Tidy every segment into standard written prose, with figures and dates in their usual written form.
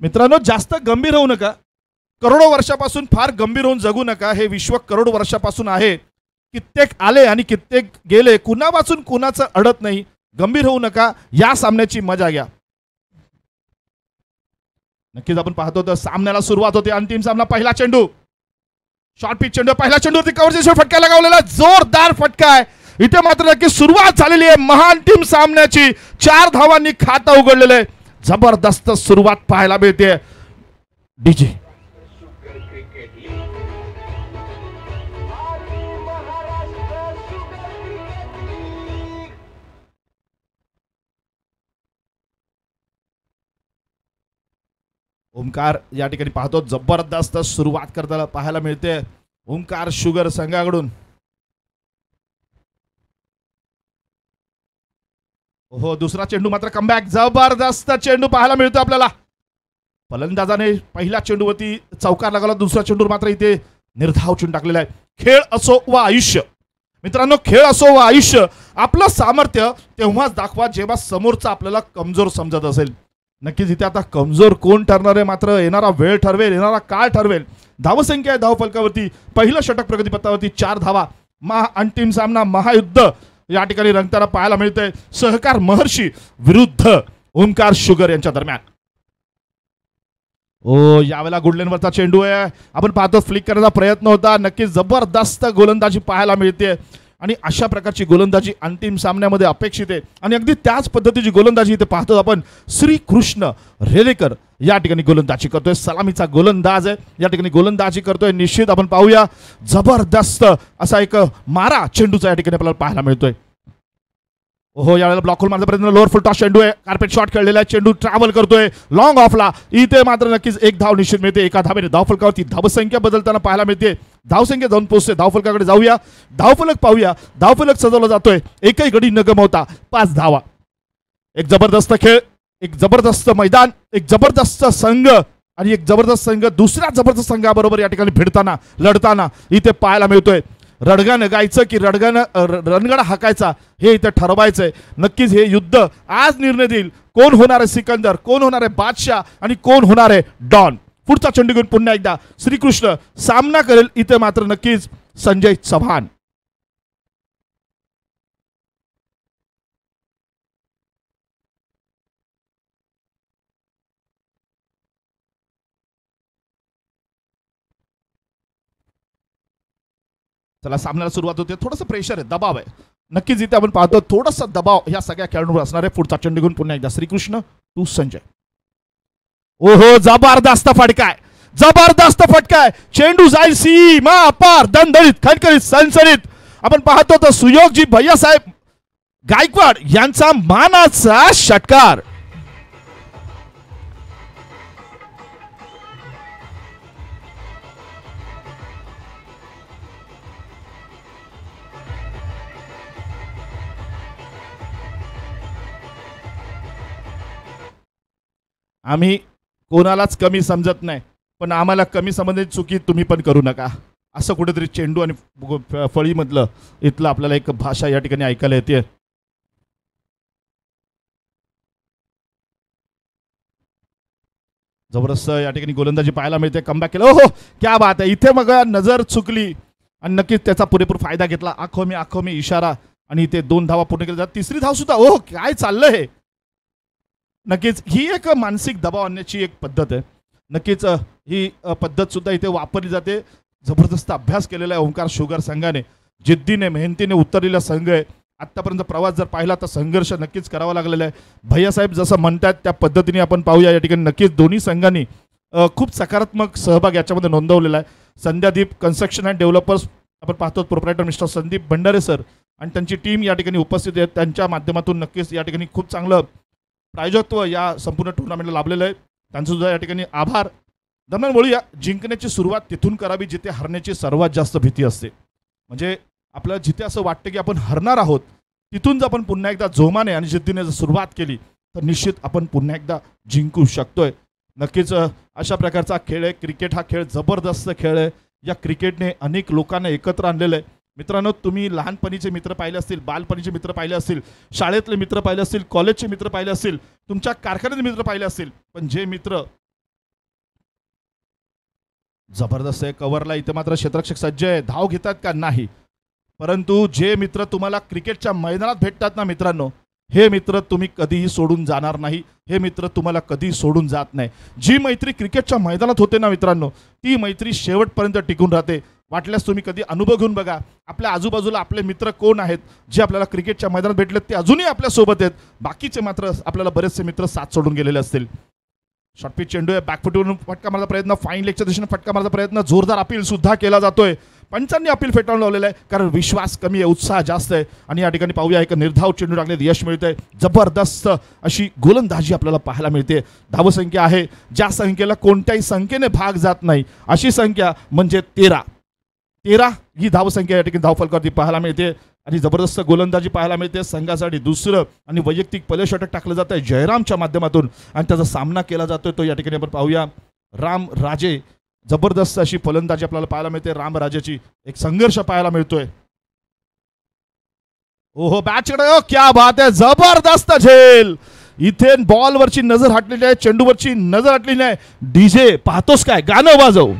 मित्रांनो, जास्त गंभीर होऊ नका. करोडो वर्षापासून फार गंभीर होऊन जगू नका. हे विश्व करोड वर्षापासून आहे. कित्येक आले आणि कित्येक गेले. कुणापासून कुणाचं अडत नाही. गंभीर होऊ नका. या सामन्याची मजा घ्या. नक्कीच आपण पाहतो तर सामन्याला सुरुवात होते. अंतिम सामना. पहिला चेंडू, शॉर्ट पिच चेंडू. पहिल्या चेंडूवरती कव्हरच्या फटका लगावलेला, जोरदार फटका आहे. इथे मात्र नक्की सुरुवात झालेली आहे महाअंतिम सामन्याची. 4 धावांनी खातं उघडलेलं आहे. जबरदस्त सुरुवात पाहायला मिळते. डीजे ओमकार या ठिकाणी पाहतो, जबरदस्त सुरुवात करताना पाहायला मिळते ओमकार शुगर संघाकडून. हो, दुसरा चेंडू मात्र कमबॅक. जबरदस्त चेंडू पाहायला मिळतो आपल्याला. फलंदाजाने पहिल्या चेंडूवरती चौकार लगावला. दुसरा चेंडू मात्र इथे निर्धाव चेंडू टाकलेला आहे. खेळ असो व आयुष्य. मित्रांनो, खेळ असो व आयुष्य, आपलं सामर्थ्य तेव्हाच दाखवा जेव्हा समोरचा आपल्याला कमजोर समजत असेल. नक्कीच इथे आता कमजोर कोण ठरणार आहे मात्र येणारा वेळ ठरवेल, येणारा काळ ठरवेल. धावसंख्या आहे धावफलकावरती. पहिलं षटक प्रगतीपथावरती 4 धावा. अंतिम सामना महायुद्ध या ठिकाणी रंगताना पाहायला मिळतंय. सहकार महर्षी विरुद्ध ओमकार शुगर यांच्या दरम्यान. ओ, यावेळेला गुडलेनवरचा चेंडू आहे. आपण पाहतो फ्लिक करण्याचा प्रयत्न होता. नक्कीच जबरदस्त गोलंदाजी पाहायला मिळते आणि अशा प्रकारची गोलंदाजी अंतिम सामन्यामध्ये अपेक्षित आहे. आणि अगदी त्याच पद्धतीची गोलंदाजी इथे पाहतो आपण. श्रीकृष्ण रेलेकर या ठिकाणी गोलंदाजी करतोय. सलामीचा गोलंदाज आहे, या ठिकाणी गोलंदाजी करतोय. निश्चित आपण पाहूया जबरदस्त असा एक मारा चेंडूचा या ठिकाणी आपल्याला पाहायला मिळतोय. हो, यावेळेला ब्लॉक होल मारण्याचा प्रयत्न. लोअर फुल टॉस चेंडू आहे. कार्पेट शॉट खेळलेला आहे. चेंडू ट्रॅव्हल करतोय लॉंग ऑफला. इथे मात्र नक्कीच एक धाव निश्चित मिळते. एका धावेने धावफलकावरती धावसंख्या बदलताना पाहायला मिळते. धावसंख्या जाऊन पोहोचते. धावफलकाकडे जाऊया. धावफलक पाहूया. धावफलक सजवला जातोय. एकही गडी न गमावता 5 धावा. एक जबरदस्त खेळ, एक जबरदस्त मैदान, एक जबरदस्त संघ आणि एक जबरदस्त संघ दुसऱ्या जबरदस्त संघाबरोबर या ठिकाणी भिडताना लढताना इथे पाहायला मिळतोय. रडगाणं गायचं की रणगाडा हाकायचा हे इथे ठरवायचंय. नक्कीच हे युद्ध आज निर्णय देईल. कोण होणार आहे सिकंदर, कोण होणार आहे बादशाह आणि कोण होणार आहे डॉन. पुढचा चेंडू घेऊन पुन्हा एकदा श्रीकृष्ण सामना करेल. इथे मात्र नक्कीच संजय चव्हाण. चला, सामन्याला सुरुवात होते. थोडंसं प्रेशर आहे, दबाव आहे. नक्कीच इथे आपण पाहतो थोडासा दबाव या सगळ्या खेळाडूंवर असणार आहे. पुढचा चेंडू घेऊन पुन्हा एकदा श्रीकृष्ण टू संजय. ओहो, जबरदस्त फटका आहे, जबरदस्त फटका आहे. चेंडू जाईल सीमा पार, दणदणीत, खणखणीत, सणसणीत. आपण पाहतो तर सुयोगजी भैयासाहेब गायकवाड यांचा मानाचा षटकार. आम्ही कोणालाच कमी समजत नाही, पण आम्हाला कमी समजण्याची चुकी तुम्ही पण करू नका. असं कुठेतरी चेंडू आणि फळीमधलं इथलं आपल्याला एक भाषा या ठिकाणी ऐकायला येते. जबरदस्त या ठिकाणी गोलंदाजी पाहायला मिळते. कमबॅक केलं. हो, क्या बात आहे. इथे मग नजर चुकली आणि नक्कीच त्याचा पुरेपूर फायदा घेतला. आखो मी इशारा आणि इथे 2 धावा पूर्ण केल्या. तिसरी धाव सुद्धा. ओह, काय चाललंय हे. नक्कीच ही एक मानसिक दबाव आणण्याची एक पद्धत आहे. नक्कीच ही पद्धत सुद्धा इथे वापरली जाते. जबरदस्त अभ्यास केलेला आहे ओमकार शुगर संघाने. जिद्दीने मेहनतीने उतरलेला संघ आहे. आत्तापर्यंत प्रवास जर पाहिला तर संघर्ष नक्कीच करावा लागलेला आहे. भैयासाहेब जसं म्हणतात त्या पद्धतीने आपण पाहूया. या ठिकाणी नक्कीच दोन्ही संघांनी खूप सकारात्मक सहभाग याच्यामध्ये नोंदवलेला आहे. संध्यादीप कन्स्ट्रक्शन अँड डेव्हलपर्स आपण पाहतो proprietor mister Sandeep Bhandare sir आणि त्यांची टीम या ठिकाणी उपस्थित आहेत. त्यांच्या माध्यमातून नक्कीच या ठिकाणी खूप चांगलं प्रायोजकत्व या संपूर्ण टुर्नामेंटला लाभलेलं आहे. त्यांचं सुद्धा या ठिकाणी आभार. दरम्यान बोलूया, जिंकण्याची सुरुवात तिथून करावी जिथे हरण्याची सर्वात जास्त भीती असते. म्हणजे आपल्याला जिथे असं वाटतं की आपण हरणार आहोत तिथून जर आपण पुन्हा एकदा जोमाने आणि जिद्दीने जर सुरुवात केली तर निश्चित आपण पुन्हा एकदा जिंकू शकतोय. नक्कीच अशा प्रकारचा खेळ आहे. क्रिकेट हा खेळ जबरदस्त खेळ आहे. या क्रिकेटने अनेक लोकांना एकत्र आणलेलं आहे. मित्रांनो, तुम्ही लहानपणीचे मित्र पाहिले असतील, बालपणीचे मित्र पाहिले असतील, शाळेतले मित्र पाहिले असतील, कॉलेजचे मित्र पाहिले असतील, तुमच्या कारखान्याचे मित्र पाहिले असतील, पण जे मित्र जबरदस्त आहे कव्हरला. इथे मात्र क्षेत्ररक्षक सज्ज आहे. धाव घेतात का नाही. परंतु जे मित्र तुम्हाला क्रिकेटच्या मैदानात भेटतात ना मित्रांनो, हे मित्र तुम्ही कधीही सोडून जाणार नाही. हे मित्र तुम्हाला कधी सोडून जात नाही. जी मैत्री क्रिकेटच्या मैदानात होते ना मित्रांनो, ती मैत्री शेवटपर्यंत टिकून राहते. वाटल्यास तुम्ही कधी अनुभव घेऊन बघा. आपल्या आजूबाजूला आपले मित्र कोण आहेत जे आपल्याला क्रिकेटच्या मैदानात भेटलेत, ते अजूनही आपल्या सोबत आहेत. बाकीचे मात्र आपल्याला बरेचसे मित्र साथ सोडून गेलेले असतील. शॉर्टपिच चेंडू आहे. बॅकफुटवरून फटका मारण्याचा प्रयत्न, फाईन लेगच्या दिशेने फटका मारण्याचा प्रयत्न, जोरदार अपील सुद्धा केला जातोय. पंचांनी अपील फेटाळून लावलेलं आहे कारण विश्वास कमी आहे, उत्साह जास्त आहे. आणि या ठिकाणी पाहूया एक निर्धाव चेंडू टाकण्यात यश मिळतंय. जबरदस्त अशी गोलंदाजी आपल्याला पाहायला मिळते. धावसंख्या आहे ज्या संख्येला कोणत्याही संख्येने भाग जात नाही अशी संख्या म्हणजे 13 ही धावसंख्या या ठिकाणी धावफलकावरती पाहायला मिळते. आणि जबरदस्त गोलंदाजी पाहायला मिळते. संघासाठी दुसरं आणि वैयक्तिक पहिलं षटक टाकलं जात आहे जयरामच्या माध्यमातून आणि त्याचा सामना केला जातोय तो या ठिकाणी आपण पाहूया. राम राजे, जबरदस्त अशी फलंदाजी आपल्याला पाहायला मिळते. राम राजेची एक संघर्ष पाहायला मिळतोय. ओहो बॅटकडे, क्या बात आहे, जबरदस्त झेल. इथे बॉलवरची नजर हटलेली आहे, चेंडूवरची नजर हटलेली आहे. डीजे पाहतोस काय, गाणं वाजव.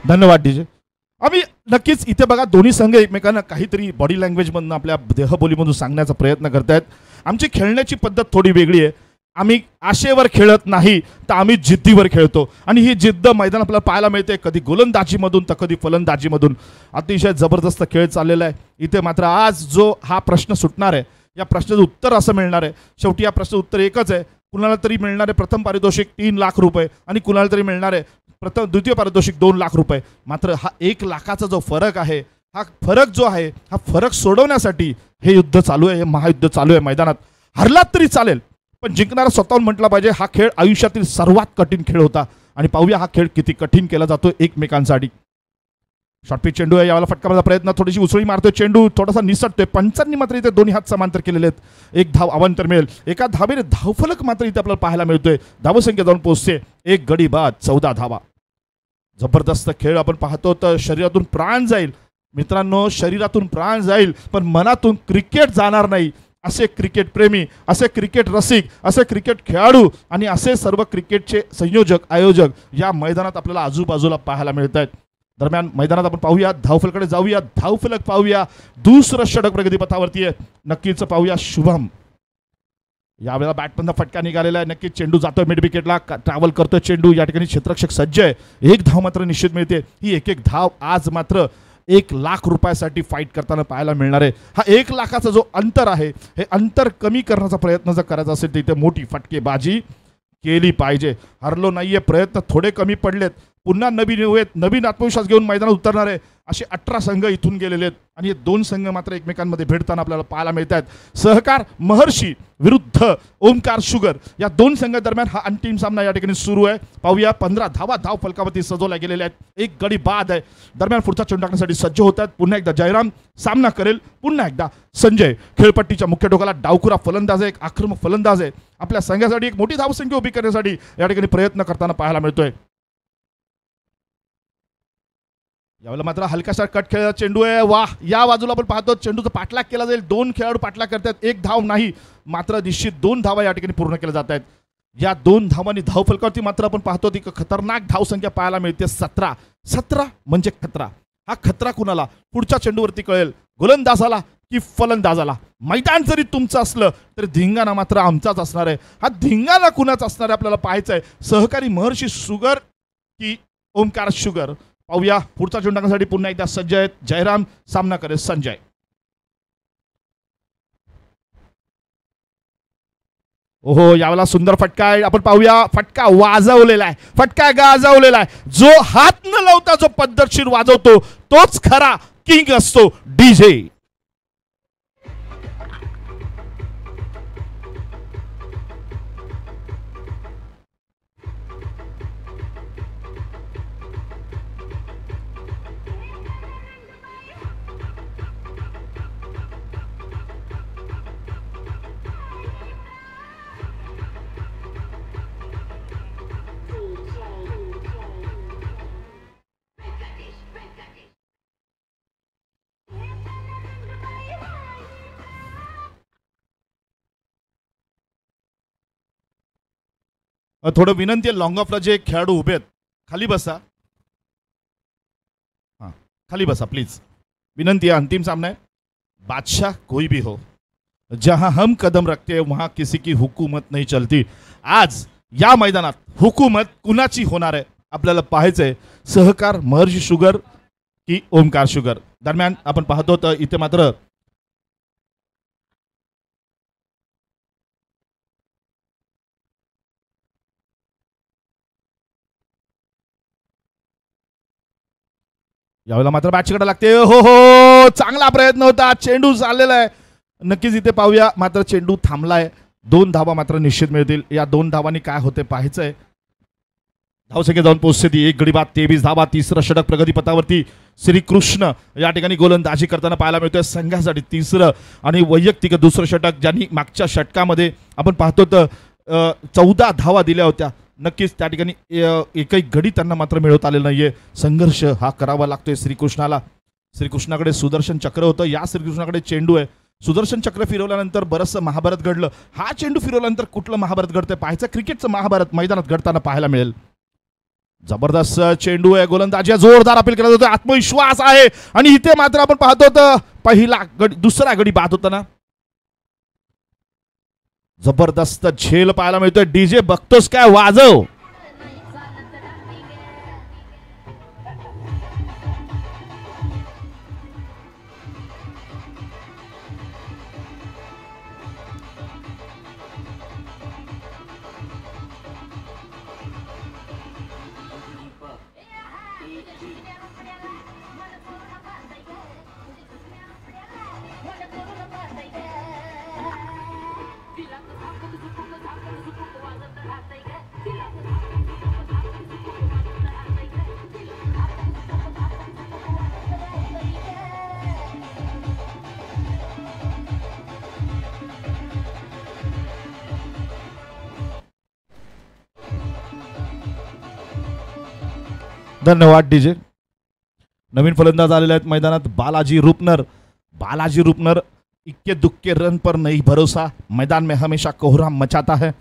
धन्यवाद डीजे. आम्ही नक्कीच इथे बघा दोन्ही संघ एकमेकांना काहीतरी बॉडी लँग्वेजमधून आपल्या देहबोलीमधून सांगण्याचा प्रयत्न करतायत. आमची खेळण्याची पद्धत थोडी वेगळी आहे. आम्ही आशेवर खेळत नाही तर आम्ही जिद्दीवर खेळतो आणि ही जिद्द मैदान आपल्याला पाहायला मिळते, कधी गोलंदाजीमधून तर कधी फलंदाजीमधून. अतिशय जबरदस्त खेळ चाललेला आहे. इथे मात्र आज जो हा प्रश्न सुटणार आहे, या प्रश्नाचं उत्तर असं मिळणार आहे. शेवटी या प्रश्नाचं उत्तर एकच आहे. कुणाला तरी मिळणारे प्रथम पारितोषिक 3 लाख रुपये आणि कुणाला तरी मिळणारे द्वितीय पारितोषिक 2 लाख रुपये. मात्र हा 1 लाखाचा जो फरक आहे, हा फरक जो आहे, हा फरक सोडवण्यासाठी हे युद्ध चालू आहे, हे महायुद्ध चालू आहे मैदानात. हरलात तरी चालेल पण जिंकणारा स्वतःहून म्हटला पाहिजे. हा खेळ आयुष्यातील सर्वात कठीण खेळ होता आणि पाहूया हा खेळ किती कठीण केला जातो एकमेकांसाठी. शॉर्टपिच चेंडू आहे. यावेळेला फटका मारण्याचा प्रयत्न, थोडीशी उसळी मारतोय चेंडू, थोडासा निसटतोय. पंचांनी मात्र इथे दोन्ही हात समांतर केलेले आहेत. 1 धाव अवांतर मिळेल. एका धावेने धावफलक मात्र इथे आपल्याला पाहायला मिळतोय. धावसंख्या जाऊन पोहोचते 1 गडी बाद 14 धावा. जबरदस्त खेळ आपण पाहतो तर शरीरातून प्राण जाईल मित्रांनो, शरीरातून प्राण जाईल पण मनातून क्रिकेट जाणार नाही. असे क्रिकेट प्रेमी, असे क्रिकेट रसिक, असे क्रिकेट खेळाडू आणि असे सर्व क्रिकेटचे संयोजक आयोजक या मैदानात आपल्याला आजूबाजूला पाहायला मिळत आहेत. दरम्यान मैदानात आपण पाहूया, धावफलकडे जाऊया, धावफलक पाहूया. दुसरं षटक प्रगतीपथावरती आहे. नक्कीच पाहूया शुभम. यावेळेला बॅटमधनं फटका निघालेला आहे. नक्कीच चेंडू जातोय मिड विकेटला, ट्रॅव्हल करतोय चेंडू. या ठिकाणी क्षेत्ररक्षक सज्ज आहे. 1 धाव मात्र निश्चित मिळते. ही एक धाव आज मात्र 1 लाख रुपयासाठी फाईट करताना पाहायला मिळणार आहे. हा 1 लाखाचा जो अंतर आहे, हे अंतर कमी करण्याचा प्रयत्न जर करायचा असेल तर इथे मोठी फटकेबाजी केली पाहिजे. हरलो नाहीये, प्रयत्न थोडे कमी पडलेत. पुन्हा नवीन आत्मविश्वास घेऊन मैदानात उतरणार आहे. असे 18 संघ इथून गेलेले आहेत आणि हे 2 संघ मात्र एकमेकांमध्ये भेटताना आपल्याला पाहायला मिळत आहेत. सहकार महर्षी विरुद्ध ओमकार शुगर या 2 संघादरम्यान हा अंतिम सामना या ठिकाणी सुरू आहे. पाहूया 15 धावा धाव फलकावरती सजवल्या गेलेल्या आहेत. 1 गडी बाद आहे. दरम्यान पुढचा चेंडू टाकण्यासाठी सज्ज होतात. पुन्हा एकदा जयराम सामना करेल, पुन्हा एकदा संजय. खेळपट्टीच्या मुख्य टोकाला डावखुरा फलंदाज आहे, एक आक्रमक फलंदाज आहे. आपल्या संघासाठी एक मोठी धावसंख्या उभी करण्यासाठी या ठिकाणी प्रयत्न करताना पाहायला मिळतोय. यावेळेला मात्र हलकासा कट खेळाचा चेंडू आहे. वाह, या बाजूला आपण पाहतो चेंडूचा पाठलाग केला जाईल. 2 खेळाडू पाठलाग करतात, 1 धाव नाही. मात्र निश्चित 2 धावा या ठिकाणी पूर्ण केल्या जात आहेत. या 2 धावांनी धावफलकावरती मात्र आपण पाहतो ती खतरनाक धावसंख्या पाहायला मिळते. 17 म्हणजे खतरा. हा खतरा कुणाला पुढच्या चेंडूवरती कळेल, गोलंदाजाला की फलंदाजाला. मैदान जरी तुमचं असलं तरी धिंगाणा मात्र आमचाच असणार आहे. हा धिंगाणा कुणाचा असणार आहे आपल्याला पाहायचं आहे. सहकारी महर्षी शुगर की ओमकार शुगर. पाहूया पुढचा चेंडू टाकण्यासाठी पुन्हा एकदा सज्ज आहेत जयराम. सामना करेल संजय. ओहो, यावेळेला सुंदर फटका आहे. आपण पाहूया, फटका वाजवलेला आहे, फटका गाजवलेला आहे. जो हात न लावता जो पद्धतशीर वाजवतो तोच खरा किंग असतो, डीजे. थोडं विनंती आहे, लॉंग ऑफला जे खेळाडू उभे आहेत खाली बसा. हां, खाली बसा प्लीज. विनंती आहे, अंतिम सामना आहे. बादशाह कोई भी हो, जहां हम कदम रखते हैं वहां किसी की हुकूमत नहीं चलती. आज या मैदानात हुकूमत कुणाची होणार आहे आपल्याला पाहायचंय. सहकार महर्षी शुगर की ओमकार शुगर. दरम्यान आपण पाहतो तर इथे मात्र यावेळेला मात्र बॅटकडे लागते. हो हो, चांगला प्रयत्न होता, चेंडू चाललेला आहे. नक्कीच इथे पाहूया, मात्र चेंडू थांबलाय. 2 धावा मात्र निश्चित मिळतील. या 2 धावांनी काय होते पाहायचंय. धावसंख्या जाऊन पोहोचते ती 1 गडी बाद 23 धावा. तिसरं षटक प्रगतीपथावरती श्रीकृष्ण या ठिकाणी गोलंदाजी करताना पाहायला मिळतोय. संघासाठी तिसरं आणि वैयक्तिक दुसरं षटक, ज्यांनी मागच्या षटकामध्ये आपण पाहतो तर 14 धावा दिल्या होत्या. नक्कीच त्या ठिकाणी एकही गडी त्यांना मात्र मिळवता आलेला नाहीये. संघर्ष हा करावा लागतोय श्रीकृष्णाला. श्रीकृष्णाकडे सुदर्शन चक्र होतं, या श्रीकृष्णाकडे चेंडू आहे. सुदर्शन चक्र फिरवल्यानंतर बरंचसं महाभारत घडलं. हा चेंडू फिरवल्यानंतर कुठलं महाभारत घडतंय पाहायचं. क्रिकेटचं महाभारत मैदानात घडताना पाहायला मिळेल. जबरदस्त चेंडू आहे, गोलंदाजी जोरदार अपील केला जातो. आत्मविश्वास आहे आणि इथे मात्र आपण पाहतो तर पहिला गडी दुसरा गडी बाद होताना जबरदस्त झेल पाहायला मिळतोय. डीजे बघतोस काय, वाजव. धन्यवाद डीजे. नवीन फलंदाज आलेले आहेत मैदानात. बालाजी रुपनर. बालाजी रुपनर, इक्के दुक्के रन पर नहीं भरोसा, मैदान में हमेशा कोहराम मचाता है,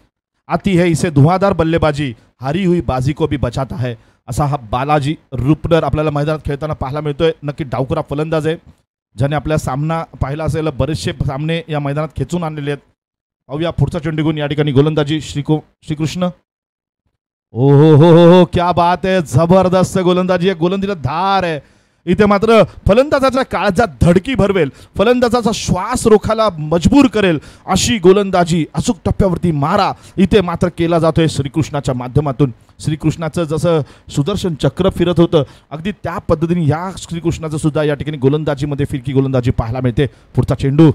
आती है इसे धुआंधार बल्लेबाजी, हारी हुई बाजी को भी बचाता है. असा हा बालाजी रुपनर आपल्याला मैदानात खेळताना पाहायला मिळतोय. नक्की डावखुरा फलंदाज आहे, ज्याने आपल्या सामना पाहिला असेल. बरेचसे सामने या मैदानात खेचून आणलेले आहेत. पाहूया पुढचा चेंडू घेऊन या ठिकाणी गोलंदाजी श्रीकृष्ण. ओ हो हो हो, क्या बात आहे. जबरदस्त गोलंदाजी आहे, गोलंदाजीला धार आहे. इथे मात्र फलंदाजाच्या काळजात धडकी भरवेल, फलंदाजाचा श्वास रोखायला मजबूर करेल अशी गोलंदाजी, अचूक टप्प्यावरती मारा इथे मात्र केला जातोय श्रीकृष्णाच्या माध्यमातून. श्रीकृष्णाचं जसं सुदर्शन चक्र फिरत होतं अगदी त्या पद्धतीने या श्रीकृष्णाचं सुद्धा या ठिकाणी गोलंदाजीमध्ये फिरकी गोलंदाजी पाहायला मिळते. पुढचा चेंडू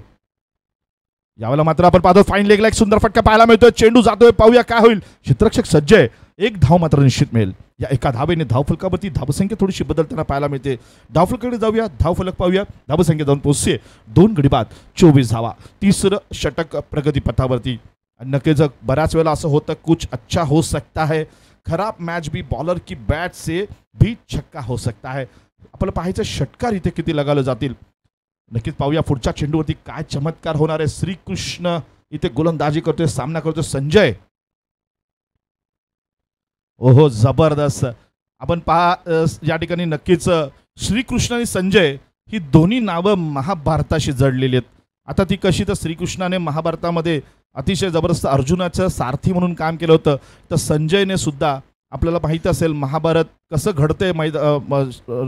यावेळेला मात्र आपण पाहतो फाईन लेगला एक सुंदर फटका पाहायला मिळतोय. चेंडू जातोय, पाहूया काय होईल. क्षेत्ररक्षक सज्ज आहे, 1 धाव मात्र निश्चित मिळेल. या एका धावेने धावफलकावरती धावसंख्या थोडीशी बदलताना पाहायला मिळते. धावफलकाकडे जाऊया, धावफलक पाहूया. धावसंख्या जाऊन पोहोचते 2 गडी बाद 24 धावा. तिसरं षटक प्रगतीपथावरती. नक्कीच बऱ्याच वेळेला असं होतं कुछ अच्छा हो सकता है, खराब मैच भी बॉलर की बैट से भी छक्का हो सकता है. आपल्याला पाहायचं षटकार इथे किती लगावले जातील. नक्कीच पाहूया पुढच्या चेंडूवरती काय चमत्कार होणार आहे. श्रीकृष्ण इथे गोलंदाजी करतोय, सामना करतोय संजय. ओहो, जबरदस्त. आपण पहा या ठिकाणी नक्कीच श्रीकृष्ण आणि संजय ही दोन्ही नावं महाभारताशी जडलेली आहेत. आता ती कशी, तर श्रीकृष्णाने महाभारतामध्ये अतिशय जबरदस्त अर्जुनाचं सारथी म्हणून काम केलं होतं. तर संजयने सुद्धा आपल्याला माहिती असेल महाभारत कसं घडतंय,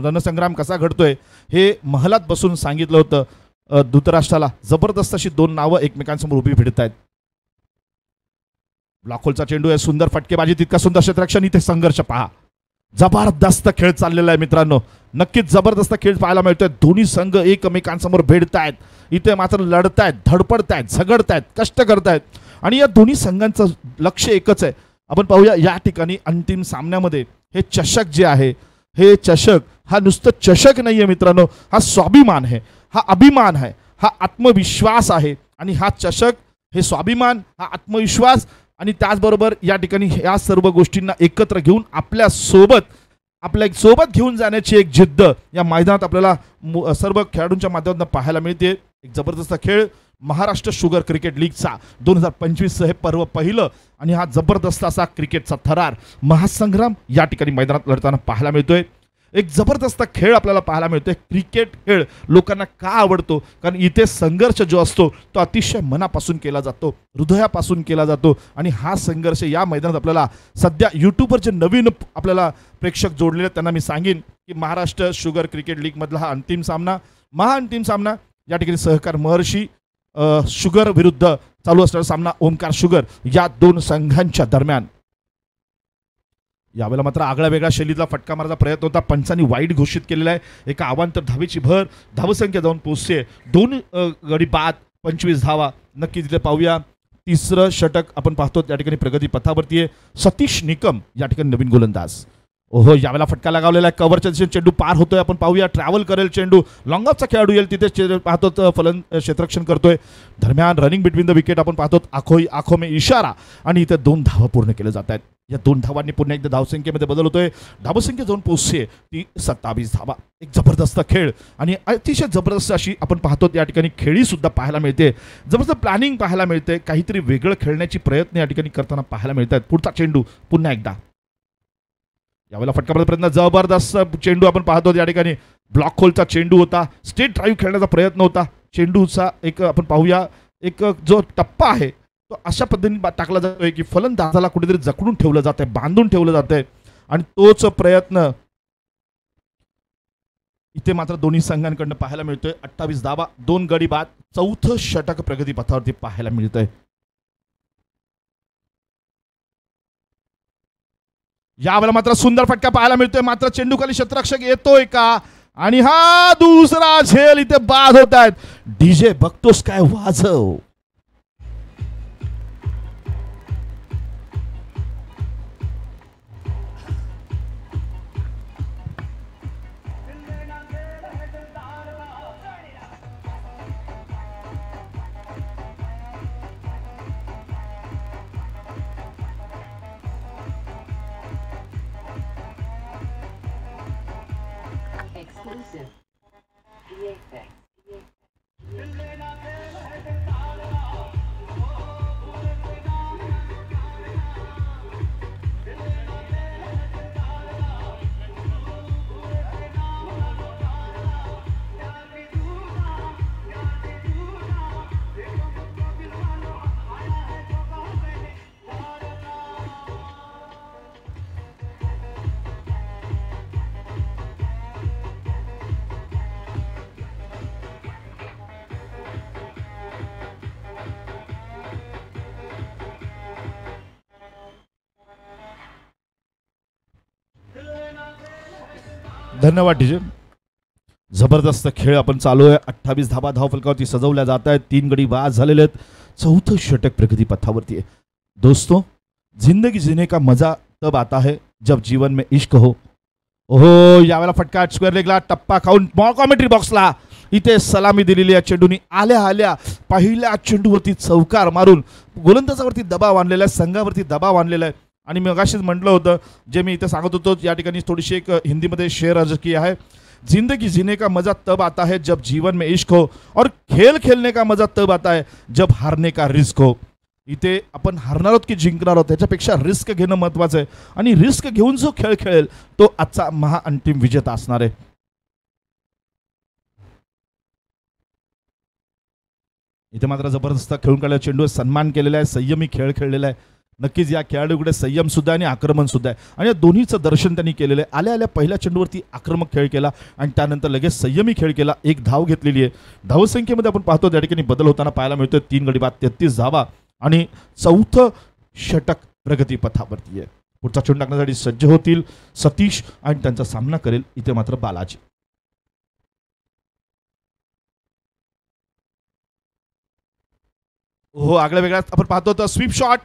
रणसंग्राम कसा घडतोय हे महलात बसून सांगितलं होतं धृतराष्ट्राला. जबरदस्त अशी 2 नावं एकमेकांसमोर उभी भिडत आहेत. ब्लॉकहोलचा चेंडू आहे, सुंदर फटकेबाजी, तितका सुंदर क्षेत्ररक्षण. इथे संघर्ष पहा, जबरदस्त खेळ चाललेला आहे मित्रांनो. नक्कीच जबरदस्त खेळ पाहायला मिळतोय. दोन्ही संघ एकमेकांसमोर भिडतायत, इथे मात्र लढतायत, धडपडतायत, झगडतायत, कष्ट करतायत आणि या दोन्ही संघांचं लक्ष एकच आहे. आपण पाहूया या ठिकाणी अंतिम सामन्यामध्ये हे चषक जे आहे, हे चषक हा नुसतं चषक नाहीये मित्रांनो, हा स्वाभिमान आहे, हा अभिमान आहे, हा आत्मविश्वास आहे. आणि हा चषक, हे स्वाभिमान, हा आत्मविश्वास आणि त्याचबरोबर या ठिकाणी या सर्व गोष्टींना एकत्र घेऊन आपल्या सोबत घेऊन जाण्याची एक जिद्द या मैदानात आपल्याला सर्व खेळाडूंच्या माध्यमातून पाहायला मिळते. एक जबरदस्त खेळ महाराष्ट्र शुगर क्रिकेट लीगचा 2025 हे पर्व पहिलं आणि हा जबरदस्त असा क्रिकेटचा थरार महासंग्राम या ठिकाणी मैदानात लढताना पाहायला मिळतोय. एक जबरदस्त खेळ आपल्याला पाहायला मिळतोय. क्रिकेट खेळ लोकांना का आवडतो? कारण इथे संघर्ष जो असतो तो अतिशय मनापासून केला जातो, हृदयापासून केला जातो आणि हा संघर्ष या मैदानात आपल्याला सध्या यूट्यूबवर जे नवीन आपल्याला प्रेक्षक जोडलेले आहेत त्यांना मी सांगेन की महाराष्ट्र शुगर क्रिकेट लीग मधला हा अंतिम सामना, महाअंतिम सामना या ठिकाणी सहकार महर्षी शुगर विरुद्ध चालू असणारा सामना ओमकार शुगर या दोन संघांच्या दरम्यान. यावेळेला मात्र आगळ्या वेगळ्या शैलीतला फटका मारायचा प्रयत्न होता. पंचांनी वाईट घोषित केलेला आहे. एका अवांतर धावेची भर, धावसंख्या जाऊन पोहोचते 2 गडी बाद 25 धावा. नक्की तिथे पाहूया. तिसरं षटक आपण पाहतो त्या ठिकाणी प्रगती पथावरती आहे. सतीश निकम या ठिकाणी नवीन गोलंदाज. ओहो, यावेळेला फटका लगावलेला आहे. कव्हरच्या दिशेने चेंडू पार होतोय. आपण पाहूया ट्रॅव्हल करेल चेंडू. लॉंग ऑफचा खेळाडू येईल तिथे पाहतो फलन क्षेत्ररक्षण करतोय. दरम्यान रनिंग बिटवीन द विकेट आपण पाहतो आखो में इशारा आणि इथे 2 धावा पूर्ण केले जात आहेत. या 2 धावांनी पुन्हा एकदा धावसंख्येमध्ये बदल होतोय. धावसंख्या जाऊन पोहोचते ती 27 धावा. एक जबरदस्त खेळ आणि अतिशय जबरदस्त अशी आपण पाहतो या ठिकाणी खेळी सुद्धा पाहायला मिळते. जबरदस्त प्लॅनिंग पाहायला मिळते. काहीतरी वेगळं खेळण्याची प्रयत्न या ठिकाणी करताना पाहायला मिळतात. पुढचा चेंडू पुन्हा एकदा. यावेळेला फटका प्रयत्न, जबरदस्त चेंडू आपण पाहतो या ठिकाणी. ब्लॉक होलचा चेंडू होता. स्ट्रेट ड्राईव्ह खेळण्याचा प्रयत्न होता. चेंडूचा एक आपण पाहूया एक जो टप्पा आहे तो अशा पद्धतीने टाकला जातोय की फलंदाजाला कुठेतरी जखडून ठेवलं जातंय, बांधून ठेवलं जातंय आणि तोच प्रयत्न इथे मात्र दोन्ही संघांकडून पाहायला मिळतोय. 28 धावा 2 गडी बाद. चौथं षटक प्रगती पथावरती पाहायला मिळतंय. यावेळेला मात्र सुंदर फटका पाहायला मिळतोय. मात्र चेंडू खाली क्षेत्ररक्षक येतोय का? आणि हा दुसरा झेल इथे बाद होत आहेत. डीजे बघतोस काय, वाजव. Exclusive. VFX. धन्यवाद डीजे. जबरदस्त खेळ आपण चालू आहे. 28 धाबा धावफलकावरती सजवल्या जात आहेत. 3 गडी बाद झालेले आहेत. चौथं षटक प्रगती पथावरती आहे. दोस्तों, जिंदगी जीने का मजा तब आता है जब जीवन में इश्क हो. ओहो, यावेळेला फटका स्क्वेअर लेगला टप्पा खाऊन कॉमेंट्री बॉक्सला इथे सलामी दिलेली आहे. चेंडूनी आल्या आल्या पहिल्या चेंडूवरती चौकार मारून गोलंदाजावरती दबाव आणलेला आहे, संघावरती दबाव आणलेला आहे. आणि मी मगाशीच म्हटलं होतं, जे मी इथे सांगत होतो या ठिकाणी थोडीशी एक हिंदीमध्ये शेर अर्ज की आहे. जिंदगी जीने का मजा तब आता है जब जीवन में इश्क हो और खेल खेलने का मजा तब आता है जब हारने का रिस्क हो. इथे आपण हारणार आहोत की जिंकणार आहोत त्याच्यापेक्षा रिस्क घेणं महत्वाचं आहे आणि रिस्क घेऊन जो खेळ खेळेल तो आजचा महाअंतिम विजेता असणार आहे. इथे मात्र जबरदस्त खेळून काढलेला चेंडू सन्मान केलेला आहे. संयमी खेळ खेळलेला आहे. नक्कीच या खेळाडूकडे संयम सुद्धा आणि आक्रमण सुद्धा आहे आणि या दोन्हीचं दर्शन त्यांनी केलेलं आहे. आल्या आल्या पहिल्या चेंडूवरती आक्रमक खेळ केला आणि त्यानंतर लगेच संयमी खेळ केला. 1 धाव घेतलेली आहे. धावसंख्येमध्ये आपण पाहतो त्या ठिकाणी बदल होताना पाहायला मिळतोय. 3 गडी बाद 33 धावा आणि चौथं षटक प्रगती पथावरती आहे. पुढचा चेंडू टाकण्यासाठी सज्ज होतील सतीश आणि त्यांचा सामना करेल इथे मात्र बालाजी. हो, आगळ्या वेगळ्या आपण पाहतो तर स्वीप शॉट,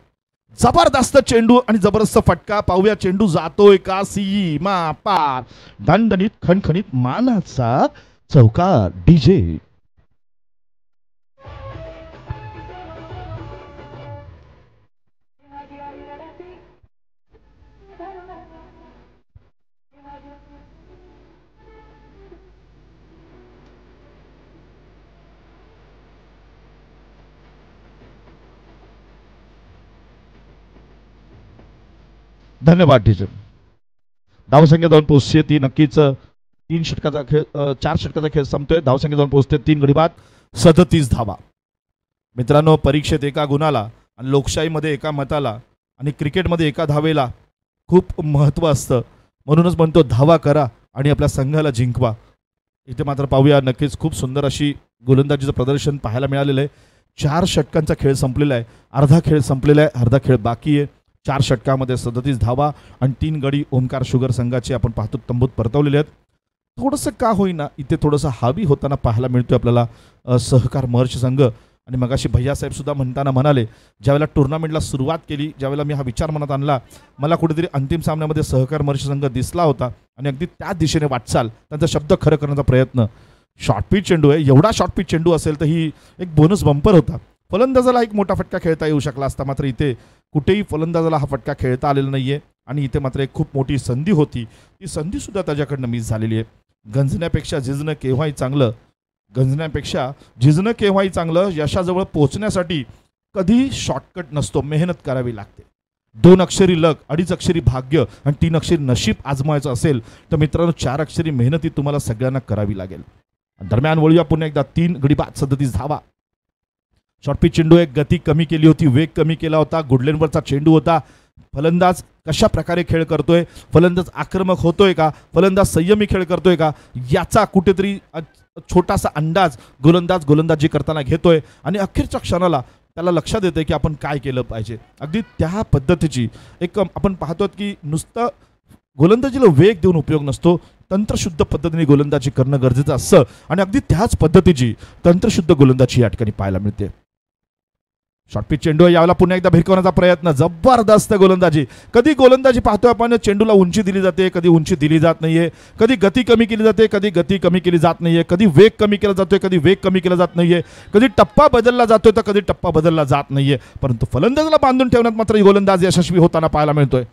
जबरदस्त चेंडू आणि जबरदस्त फटका. पाहूया चेंडू जातोय का सीमा पार. दणदणीत खणखणीत मानाचा चौकार. डीजे धन्यवाद टीचर. धावसंख्या जाऊन पोहोचते ती नक्कीच 3 षटकाचा खेळ 4 षटकाचा खेळ संपतोय. धावसंख्या जाऊन पोहोचते 3 गडी बाद 37 धावा. मित्रांनो, परीक्षेत एका गुणाला आणि लोकशाहीमध्ये एका मताला आणि क्रिकेटमध्ये एका धावेला खूप महत्त्व असतं. म्हणूनच म्हणतो धावा करा आणि आपल्या संघाला जिंकवा. इथे मात्र पाहूया, नक्कीच खूप सुंदर अशी गोलंदाजीचं प्रदर्शन पाहायला मिळालेलं आहे. 4 षटकांचा खेळ संपलेला आहे. अर्धा खेळ संपलेला आहे, अर्धा खेळ बाकी आहे. 4 षटकामध्ये 37 धावा आणि 3 गडी ओमकार शुगर संघाचे आपण पाहतो तंबूत परतवलेले आहेत. थोडंसं का होईना इथे थोडंसं हावी होताना पाहायला मिळतोय आपल्याला सहकार महर्षी संघ. आणि मगाशी भैयासाहेब सुद्धा म्हणताना म्हणाले, ज्यावेळेला टुर्नामेंटला सुरुवात केली, ज्यावेळेला मी हा विचार मनात आणला, मला कुठेतरी अंतिम सामन्यामध्ये सहकार महर्षी संघ दिसला होता आणि अगदी त्या दिशेने वाटचाल, त्यांचा शब्द खरं करण्याचा प्रयत्न. शॉर्ट पिच चेंडू आहे, एवढा शॉर्ट पिच चेंडू असेल तर ही एक बोनस बंपर होता. फलंदाजाला एक मोठा फटका खेळता येऊ शकला असता, मात्र इथे कुठेही फलंदाजाला हा फटका खेळता आलेला नाहीये. आणि इथे मात्र एक खूप मोठी संधी होती, ती संधी सुद्धा त्याच्याकडनं मिस झालेली आहे. गंजण्यापेक्षा झिजणं केव्हाही चांगलं, गंजण्यापेक्षा झिजणं केव्हाही चांगलं. यशाजवळ पोहोचण्यासाठी कधी शॉर्टकट नसतो, मेहनत करावी लागते. 2 अक्षरी लक, 2.5 अक्षरी भाग्य आणि 3 अक्षरी नशीब आजमावायचं असेल तर मित्रांनो 4 अक्षरी मेहनती तुम्हाला सगळ्यांना करावी लागेल. दरम्यान वळूया पुन्हा एकदा 3 गडी बाद 37 धावा. शॉर्टपिच चेंडू एक गती कमी केली होती, वेग कमी केला होता. गुडलेनवरचा चेंडू होता. फलंदाज कशा प्रकारे खेळ करतोय, फलंदाज आक्रमक होतोय का, फलंदाज संयमी खेळ करतोय का, याचा कुठेतरी छोटासा अंदाज गोलंदाज गोलंदाजी करताना घेतोय. आणि अखेरच्या क्षणाला त्याला लक्षात येते की आपण काय केलं पाहिजे. अगदी त्या पद्धतीची एक आपण पाहतो की नुसतं गोलंदाजीला वेग देऊन उपयोग नसतो, तंत्रशुद्ध पद्धतीने गोलंदाजी करणं गरजेचं असतं. आणि अगदी त्याच पद्धतीची तंत्रशुद्ध गोलंदाजी या ठिकाणी पाहायला मिळते. शॉर्टपिच चेंडू यावेळेला पुन्हा एकदा भिरकवण्याचा प्रयत्न, जबरदस्त गोलंदाजी. कधी गोलंदाजी पाहतोय आपण, चेंडूला उंची दिली जाते, कधी उंची दिली जात नाहीये, कधी गती कमी केली जाते, कधी गती कमी केली जात नाहीये, कधी वेग कमी केला जातोय, कधी वेग कमी केला जात नाहीये, कधी टप्पा बदलला जातोय तर कधी टप्पा बदलला जात नाहीये. परंतु फलंदाजाला बांधून ठेवण्यात मात्र गोलंदाज यशस्वी होताना पाहायला मिळतोय.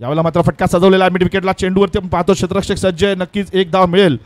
यावेळेला मात्र फटका सजवलेला आहे मिड विकेटला. चेंडूवरती आपण पाहतो क्षेत्ररक्षक सज्ज आहे, नक्कीच एक धाव मिळेल.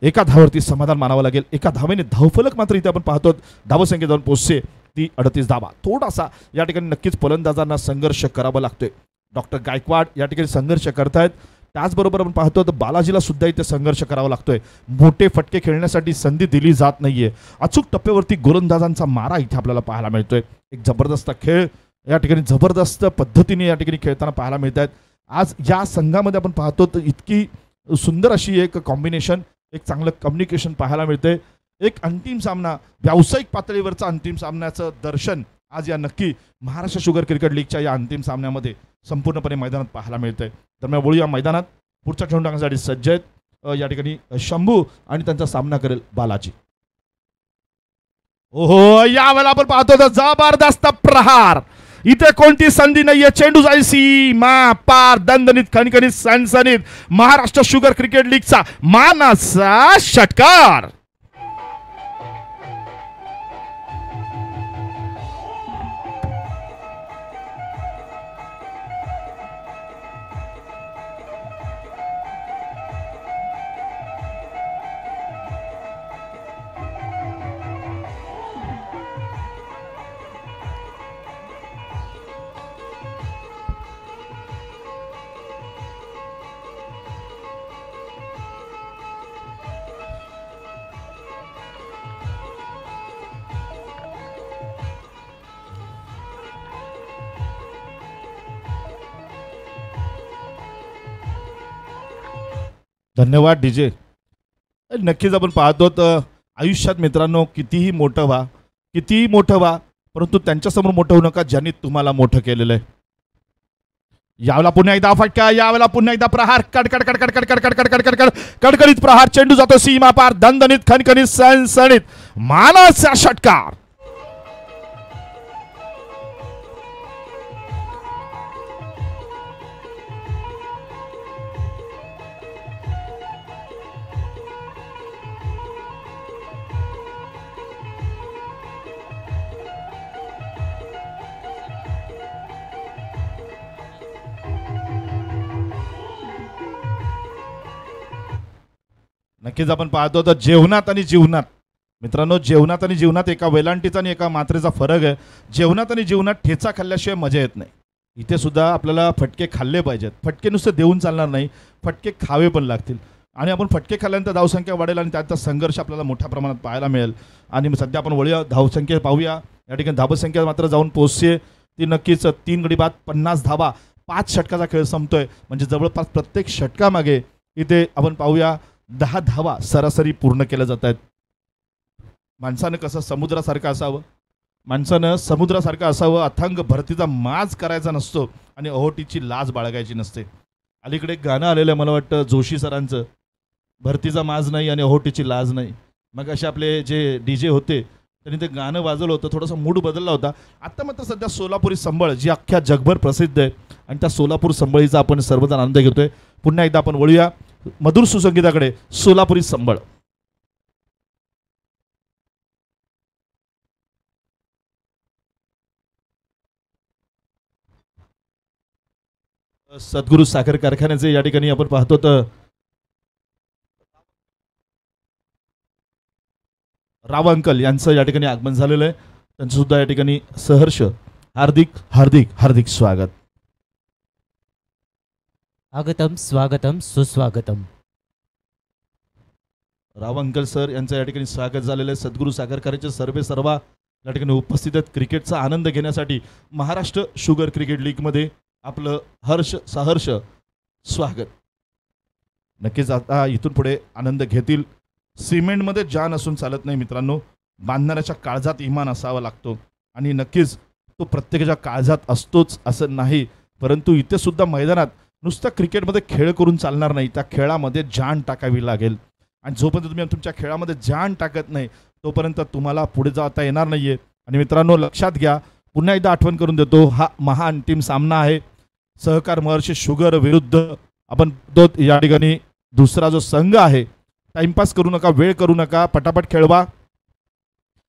एका धावावरती समाधान मानावं लागेल. एका धावेने धावफलक मात्र इथे आपण पाहतो धावसंख्या जाऊन पोहोचते ती 38 धावा. थोडासा या ठिकाणी नक्कीच फलंदाजांना संघर्ष करावा लागतोय. डॉक्टर गायकवाड या ठिकाणी संघर्ष करतायत. त्याचबरोबर आपण पाहतो तर बालाजीला सुद्धा इथे संघर्ष करावा लागतोय. मोठे फटके खेळण्यासाठी संधी दिली जात नाहीये. अचूक टप्प्यावरती गोलंदाजांचा मारा इथे आपल्याला पाहायला मिळतोय. एक जबरदस्त खेळ या ठिकाणी जबरदस्त पद्धतीने या ठिकाणी खेळताना पाहायला मिळत आहेत. आज या संघामध्ये आपण पाहतो तर इतकी सुंदर अशी एक कॉम्बिनेशन, एक चांगलं कम्युनिकेशन पाहायला मिळते. एक अंतिम सामना, व्यावसायिक पातळीवरचा अंतिम सामन्याचं दर्शन आज या नक्की महाराष्ट्र शुगर क्रिकेट लीगच्या या अंतिम सामन्यामध्ये संपूर्णपणे मैदानात पाहायला मिळतंय. दरम्यान वळू या मैदानात पुढच्या खेळून टाकण्यासाठी सज्ज आहेत या ठिकाणी शंभू आणि त्यांचा सामना करेल बालाजी. ओहो, यावेळेला आपण पाहतो तर जबरदस्त प्रहार. इथे कोणती संधी नाहीये. चेंडू जाईल सीमा पार, दणदणीत खणखणीत सणसणीत महाराष्ट्र शुगर क्रिकेट लीगचा मानाचा षटकार. धन्यवाद डीजे. नक्कीच आपण पाहतो तर आयुष्यात मित्रांनो कितीही मोठं व्हा, परंतु त्यांच्यासमोर मोठं होऊ नका ज्यांनी तुम्हाला मोठं केलेलं आहे. यावेळेला पुन्हा एकदा फटका, यावेळेला पुन्हा एकदा प्रहार, कडकड कडकड कडकड कडकड कडकड कड कडकडीत प्रहार. चेंडू जातो सीमा पार, दणदणीत खणखणीत सणसणीत मानाचा षटकार. नक्कीच आपण पाहतो तर जेवणात आणि जीवनात मित्रांनो, जेवणात आणि जीवनात एका वेलांटीचा आणि एका मात्रेचा फरक आहे. जेवणात आणि जीवनात ठेचा खाल्ल्याशिवाय मजा येत नाही. इथे सुद्धा आपल्याला फटके खाल्ले पाहिजेत. फटके नुसते देऊन चालणार नाही, फटके खावे पण लागतील. आणि आपण फटके खाल्ल्यानंतर धावसंख्या वाढेल आणि त्याचा संघर्ष आपल्याला मोठ्या प्रमाणात पाहायला मिळेल. आणि सध्या आपण वळूया धावसंख्या पाहूया. या ठिकाणी धावसंख्या मात्र जाऊन पोहोचते ती नक्कीच 3 गडी बाद 50 धावा. 5 षटकाचा खेळ संपतोय म्हणजे जवळपास प्रत्येक षटकामागे इथे आपण पाहूया 10 धावा सरासरी पूर्ण केल्या जात आहेत. माणसानं कसं समुद्रासारखं असावं, माणसानं समुद्रासारखं असावं, अथांग भरतीचा माज करायचा नसतो आणि अहोटीची लाज बाळगायची नसते. अलीकडे एक गाणं आलेलं आहे मला वाटतं जोशी सरांचं, भरतीचा माज नाही आणि अहोटीची लाज नाही. मग असे आपले जे DJ होते त्यांनी ते गाणं वाजवलं होतं, थोडासा मूड बदलला होता. आता मात्र सध्या सोलापुरी संबळ जी अख्ख्या जगभर प्रसिद्ध आहे आणि त्या सोलापूर संबळीचा आपण सर्वजण आनंद घेतोय. पुन्हा एकदा आपण वळूया मधुर सुसंगीताकडे. सोलापुरी संबळ. सद्गुरू साखर कारखान्याचे या ठिकाणी आपण पाहतो तर राव अंकल यांचं या ठिकाणी आगमन झालेलं आहे. त्यांचं सुद्धा या ठिकाणी सहर्ष हार्दिक हार्दिक हार्दिक स्वागत. आगतम स्वागतम सुस्वागतम. राव अंकल सर यांचं या ठिकाणी स्वागत झालेलं आहे. सद्गुरू साखर कारखान्याचे सर्वे सर्वा या ठिकाणी उपस्थित आहेत. क्रिकेटचा आनंद घेण्यासाठी महाराष्ट्र शुगर क्रिकेट लीगमध्ये आपलं हर्ष सहर्ष स्वागत. नक्कीच आता इथून पुढे आनंद घेतील. सिमेंटमध्ये जान असून चालत नाही मित्रांनो, बांधणाऱ्याच्या काळजात इमान असावा लागतो आणि नक्कीच तो प्रत्येकाच्या काळजात असतोच असं नाही. परंतु इथे सुद्धा मैदानात नुसतं क्रिकेटमध्ये खेळ करून चालणार नाही, त्या खेळामध्ये जान टाकावी लागेल. आणि जोपर्यंत तुम्ही तुमच्या खेळामध्ये जान टाकत नाही तोपर्यंत तुम्हाला पुढे जाता येणार नाहीये. आणि मित्रांनो लक्षात घ्या, पुन्हा एकदा आठवण करून देतो, हा महाअंतिम सामना आहे. सहकार महर्षी शुगर विरुद्ध आपण तो या ठिकाणी दुसरा जो संघ आहे. टाइमपास करू नका, वेळ करू नका, पटापट खेळवा.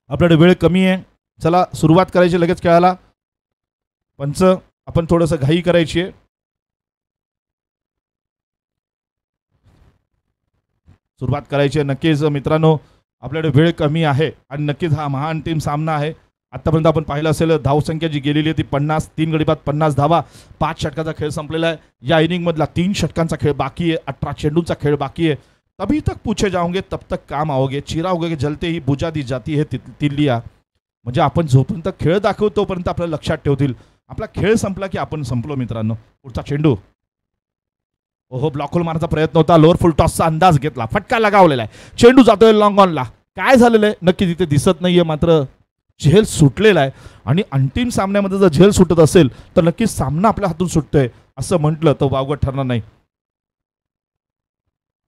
आपल्याकडे वेळ कमी आहे. चला सुरुवात करायची लगेच खेळायला. पंच आपण थोडंसं घाई करायची आहे. सुरुवात करायची आहे. नक्कीच मित्रांनो आपल्याकडे वेळ कमी आहे आणि नक्कीच हा महाअंतिम सामना आहे. आतापर्यंत आपण पाहिलं असेल धावसंख्या जी गेलेली आहे ती 50. 3 गडी बाद 50 धावा. 5 षटकाचा खेळ संपलेला आहे. या इनिंगमधला 3 षटकांचा खेळ बाकी आहे. 18 चेंडूंचा खेळ बाकी आहे. तभी तक पूछे जाओगे तब तक काम आओगे, चिराओगे की जलते ही बुझा दी जाती है तिल्लिया. म्हणजे आपण जोपर्यंत खेळ दाखवतो तोपर्यंत आपल्याला लक्षात ठेवतील. आपला खेळ संपला की आपण संपलो मित्रांनो. पुढचा चेंडू ओहो ब्लॉक होल मारण्याचा प्रयत्न होता. लोअर फुल टॉसचा अंदाज घेतला, फटका लगावलेला आहे. चेंडू जातोय लॉंग ऑनला. काय झालेलं आहे नक्की तिथे दिसत नाहीये, मात्र झेल सुटलेला आहे. आणि अंतिम सामन्यामध्ये जर झेल सुटत असेल तर नक्कीच सामना आपल्या हातून सुटतोय असं म्हटलं तर वावगं ठरणार नाही.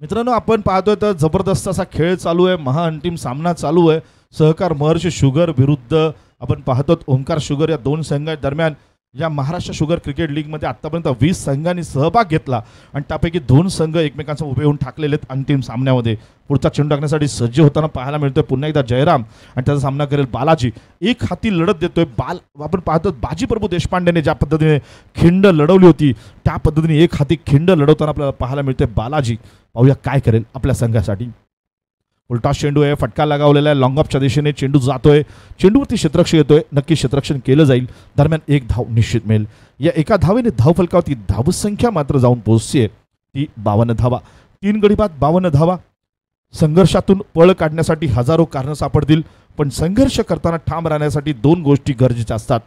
मित्रांनो आपण पाहतोय तर जबरदस्त असा खेळ चालू आहे. महाअंतिम सामना चालू आहे. सहकार महर्षी शुगर विरुद्ध आपण पाहतो ओंकार शुगर या 2 संघांदरम्यान या महाराष्ट्र शुगर क्रिकेट लीगमध्ये आतापर्यंत 20 संघांनी सहभाग घेतला आणि त्यापैकी 2 संघ एकमेकांचा उभे होऊन ठाकलेले आहेत अंतिम सामन्यामध्ये. पुढचा चेंडू टाकण्यासाठी सज्ज होताना पाहायला मिळतोय पुन्हा एकदा जयराम आणि त्याचा सामना करेल बालाजी. एक हाती लढत देतोय आपण पाहतो बाजीप्रभू देशपांडेने ज्या पद्धतीने खिंड लढवली होती त्या पद्धतीने एक हाती खिंड लढवताना आपल्याला पाहायला मिळतोय बालाजी. पाहूया काय करेल आपल्या संघासाठी. उलटा चेंडू आहे, फटका लगावलेला आहे. लॉंग ऑफच्या दिशेने चेंडू जातोय, चेंडूवरती क्षेत्ररक्षक येतोय. नक्की क्षेत्ररक्षण केलं जाईल. दरम्यान 1 धाव निश्चित मिळेल. या एका धावेने धावफलकावरती धावसंख्या मात्र जाऊन पोहोचते ती 52 धावा. 3 गडी बाद 52 धावा. संघर्षातून पळ काढण्यासाठी हजारो कारणं सापडतील, पण संघर्ष करताना ठाम राहण्यासाठी 2 गोष्टी गरजेच्या असतात.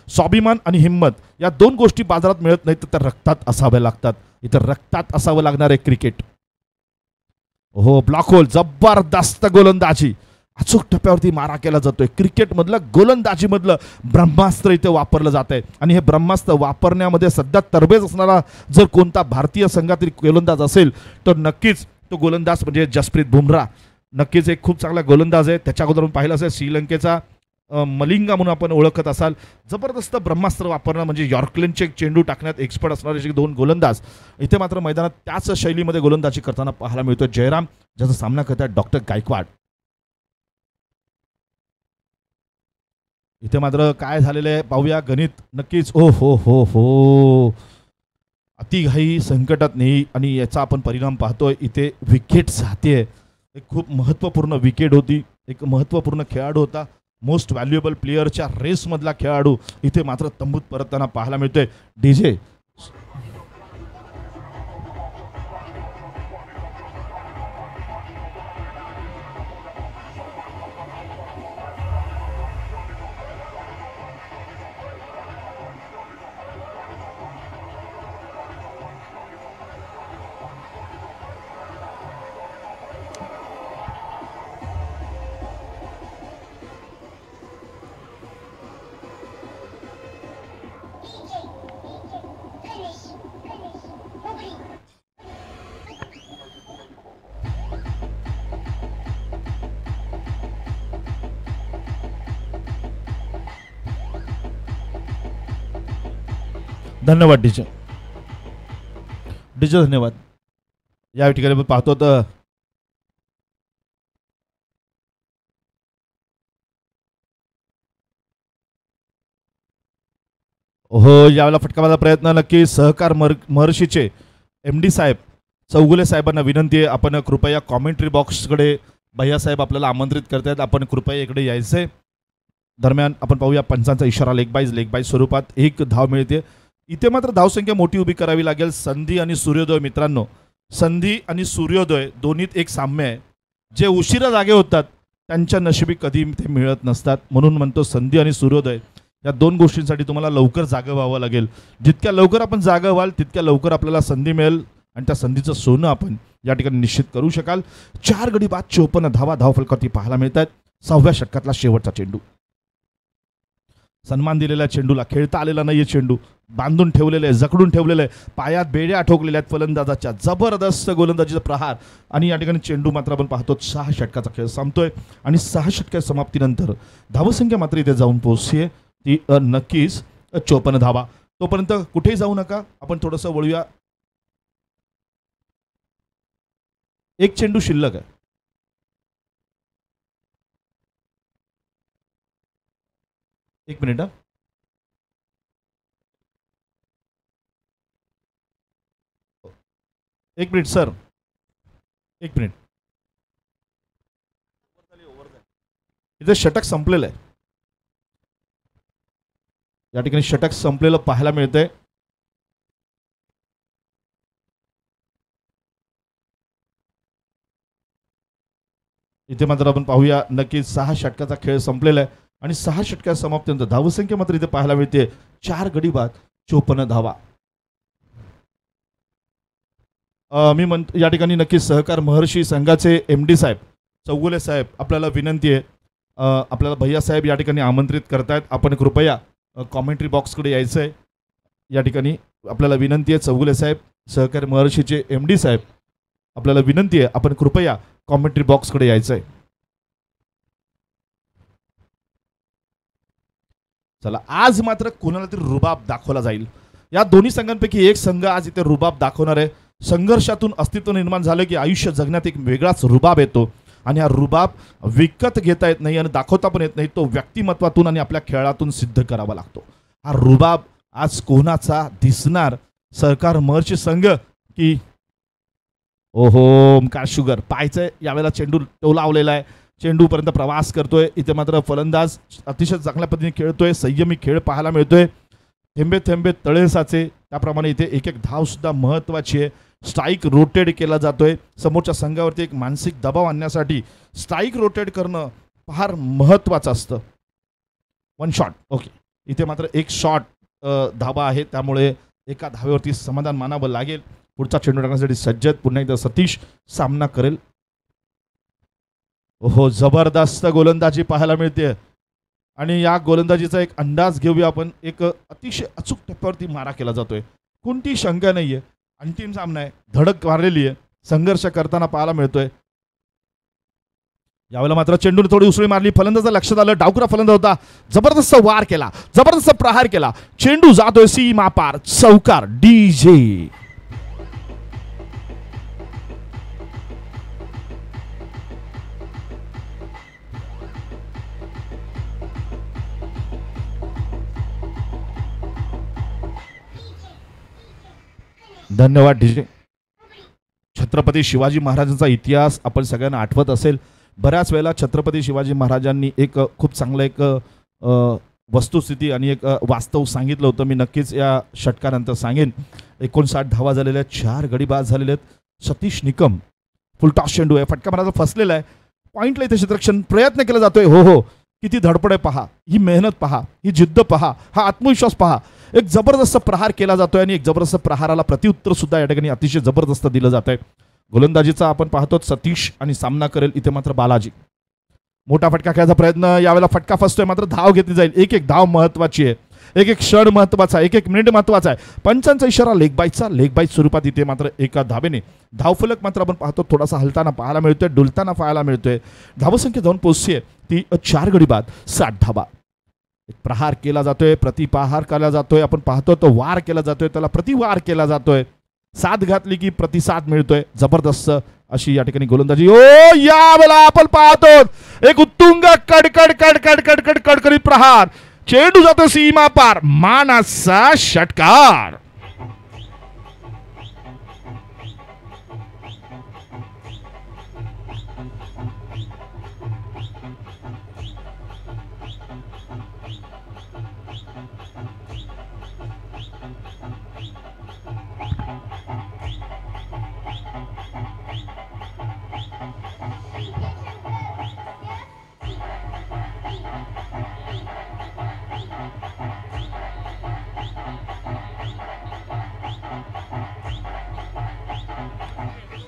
स्वाभिमान आणि हिंमत या 2 गोष्टी बाजारात मिळत नाहीत तर त्या रक्तात असाव्या लागतात. इथं रक्तात असावं लागणार आहे क्रिकेट. हो ब्लॉक होल, जबरदस्त गोलंदाजी. अचूक टप्प्यावरती मारा केला जातोय. क्रिकेटमधलं गोलंदाजीमधलं ब्रह्मास्त्र इथे वापरलं जात आहे आणि हे ब्रह्मास्त्र वापरण्यामध्ये सध्या तरबेज असणारा जर कोणता भारतीय संघातील गोलंदाज असेल तर नक्कीच तो गोलंदाज म्हणजे जसप्रीत बुमराह. नक्कीच एक खूप चांगला गोलंदाज आहे. त्याच्या अगोदर आपण पाहिलं असेल श्रीलंकेचा मलिंगा म्हणून आपण ओळखत असाल. जबरदस्त ब्रह्मास्त्र वापरणं म्हणजे यॉर्कलँडचे चेंडू टाकण्यात एक्सपर्ट असणारे 2 गोलंदाज इथे मात्र मैदानात त्याच शैलीमध्ये गोलंदाजी करताना पाहायला मिळतोय. जयराम ज्याचा सामना करतात डॉक्टर गायकवाड. इथे मात्र काय झालेलं आहे पाहूया. गणित नक्कीच ओ हो हो हो अतिघाई संकटात नाही आणि याचा आपण परिणाम पाहतोय. इथे विकेट जाते. एक खूप महत्त्वपूर्ण विकेट होती. एक महत्त्वपूर्ण खेळाडू होता मोस्ट व्हॅल्युएबल प्लेअरच्या रेसमधला खेळाडू इथे मात्र तंबूत परतताना पाहायला मिळतोय. डीजे धन्यवाद डीजे. डीजे धन्यवाद. या ठिकाणी आपण पाहतो तर हो यावेळेला फटकावाचा प्रयत्न नक्की सहकार महर्षीचे MD साहेब चौगुले साहेबांना विनंती आहे आपण कृपया कॉमेंट्री बॉक्सकडे भैयासाहेब आपल्याला आमंत्रित करतायत आपण कृपया इकडे यायचंय. दरम्यान आपण पाहूया पंचांचा इशारा लेग बाय स्वरूपात एक धाव मिळते. इथे मात्र धावसंख्या मोठी उभी करावी लागेल. संधी आणि सूर्योदय मित्रांनो, संधी आणि सूर्योदय दोन्हीत एक साम्य आहे. जे उशिरा जागे होतात त्यांच्या नशिबी कधी ते मिळत नसतात. म्हणून म्हणतो संधी आणि सूर्योदय या दोन गोष्टींसाठी तुम्हाला लवकर जागं व्हावं लागेल. जितक्या लवकर आपण जागं व्हाल तितक्या लवकर आपल्याला संधी मिळेल आणि त्या संधीचं सोनं आपण या ठिकाणी निश्चित करू शकाल. 4 गडी बाद 54 धावा धावफलकावरती पाहायला मिळतात. 6व्या षटकातला शेवटचा चेंडू. सन्मान दिलेल्या चेंडूला खेळता आलेला नाहीये. चेंडू बांधून ठेवलेलं आहे, जखडून ठेवलेलं आहे, पायात बेड्या ठोकलेल्या आहेत फलंदाजाच्या. जबरदस्त गोलंदाजीचा प्रहार आणि या ठिकाणी चेंडू मात्र आपण पाहतो 6 षटकाचा खेळ संपतोय आणि 6 षटकाच्या समाप्तीनंतर धावसंख्या मात्र इथे जाऊन पोहोचते ती नक्कीच 54 धावा. तोपर्यंत कुठेही जाऊ नका, आपण थोडंसं वळूया. एक चेंडू शिल्लक आहे. एक मिनिट. एक मिनिट सर, एक मिनिट. इथे षटक संपलेलं आहे. या ठिकाणी षटक संपलेलं पाहायला मिळतंय. इथे मात्र आपण पाहूया नक्की 6 षटकाचा खेळ संपलेला आहे आणि 6 षटकाच्या समाप्तीनंतर धावसंख्या मात्र इथे पाहायला मिळते 4 गडी बाद 54 धावा. मी म्हणतो या ठिकाणी नक्की सहकार महर्षी संघाचे MD साहेब चौगुले साहेब आपल्याला विनंती आहे, आपल्याला भैया साहेब या ठिकाणी आमंत्रित करतायत. आपण कृपया कॉमेंट्री बॉक्सकडे यायचं आहे. या ठिकाणी आपल्याला विनंती आहे. चौगुले साहेब सहकार महर्षीचे MD साहेब आपल्याला विनंती आहे, आपण कृपया कॉमेंट्री बॉक्सकडे यायचं आहे. चला, आज मात्र कोणाला तरी रुबाब दाखवला जाईल. या दोन्ही संघांपैकी एक संघ आज इथे रुबाब दाखवणार आहे. संघर्षातून अस्तित्व निर्माण झालं की आयुष्य जगण्यात एक वेगळाच रुबाब येतो आणि हा रुबाब विकत घेता येत नाही आणि दाखवता पण येत नाही. तो व्यक्तिमत्वातून आणि आपल्या खेळातून सिद्ध करावा लागतो. हा रुबाब आज कोणाचा दिसणार? सरकार महर्षी संघ की ओहो ओमकार शुगर? पाहायचंय. यावेळेला चेंडू टोलावलेला आहे, चेंडूपर्यंत प्रवास करतोय. इथे मात्र फलंदाज अतिशय चांगल्या पद्धतीने खेळतोय. संयमी खेळ पाहायला मिळतोय. थेंबे थेंबे तळे साचे, त्याप्रमाणे इथे एक एक धाव सुद्धा महत्त्वाची आहे. स्ट्राईक रोटेट केला जातोय. समोरच्या संघावरती एक मानसिक दबाव आणण्यासाठी स्ट्राईक रोटेट करणं फार महत्त्वाचं असतं. 1 शॉट. ओके, इथे मात्र एक शॉट धावा आहे, त्यामुळे एका धावेवरती समाधान मानावं लागेल. पुढचा चेंडू टाकण्यासाठी सज्ज. पुन्हा एकदा सतीश सामना करेल. ओहो, जबरदस्त गोलंदाजी पाहायला मिळते आणि या गोलंदाजीचा एक अंदाज घेऊया आपण. एक अतिशय अचूक टप्प्यावरती मारा केला जातोय, कोणती शंका नाहीये. अंतिम सामना आहे, धडक मारलेली आहे, संघर्ष करताना पाहायला मिळतोय. यावेळेला मात्र चेंडूने थोडी उसळी मारली. फलंदाजा लक्षात आलं, डावखुरा फलंदाज होता. जबरदस्त वार केला, जबरदस्त प्रहार केला. चेंडू जातोय सीमा पार. चौकार. डीजे. धन्यवाद डीजे. छत्रपती शिवाजी महाराजांचा इतिहास आपण सगळ्यांना आठवत असेल. बऱ्याच वेळेला छत्रपती शिवाजी महाराजांनी एक खूप चांगलं एक वस्तुस्थिती आणि एक वास्तव सांगितलं होतं. मी नक्कीच या षटकानंतर सांगेन. 59 धावा झालेल्या आहेत, 4 गडी बाद झालेले आहेत. सतीश निकम फुलटॉस चेंडू आहे, फटका मारायचा फसलेला आहे, पॉईंटला इथे क्षेत्ररक्षण प्रयत्न केला जातोय. हो किती धडपड आहे पहा, ही मेहनत पहा, ही जिद्द पहा, हा आत्मविश्वास पहा. एक जबरदस्त प्रहार केला जातोय आणि एक जबरदस्त प्रहाराला प्रत्युत्तर सुद्धा या ठिकाणी अतिशय जबरदस्त दिलं जात आहे. गोलंदाजीचा आपण पाहतो सतीश आणि सामना करेल इथे मात्र बालाजी. मोठा फटका खेळायचा प्रयत्न, यावेळेला फटका फसतोय मात्र धाव घेतली जाईल. एक धाव महत्वाची आहे, एक क्षण महत्वाचा, एक मिनिट महत्वाचा आहे. पंचांचा इशारा लेग बाईट स्वरूपात इथे मात्र एका धाबेने धावफलक मात्र आपण पाहतो थोडासा हलताना पाहायला मिळतोय, डुलताना पाहायला मिळतोय. धावसंख्या जाऊन पोहोचते ती 4 गडी बाद 60 धाबा. एक प्रहार केला जातोय, प्रतिप्रहार केला जातोय, आपण पाहतो तो वार केला जातोय, त्याला प्रतिवार केला जातोय. साथ घातली की प्रतिसाद मिळतोय. जबरदस्त अशी या ठिकाणी गोलंदाजी. यावेळेला आपण पाहतो एक उत्तुंग कडकडीत प्रहार. चेंडू जातो सीमा पार, मानाचा षटकार.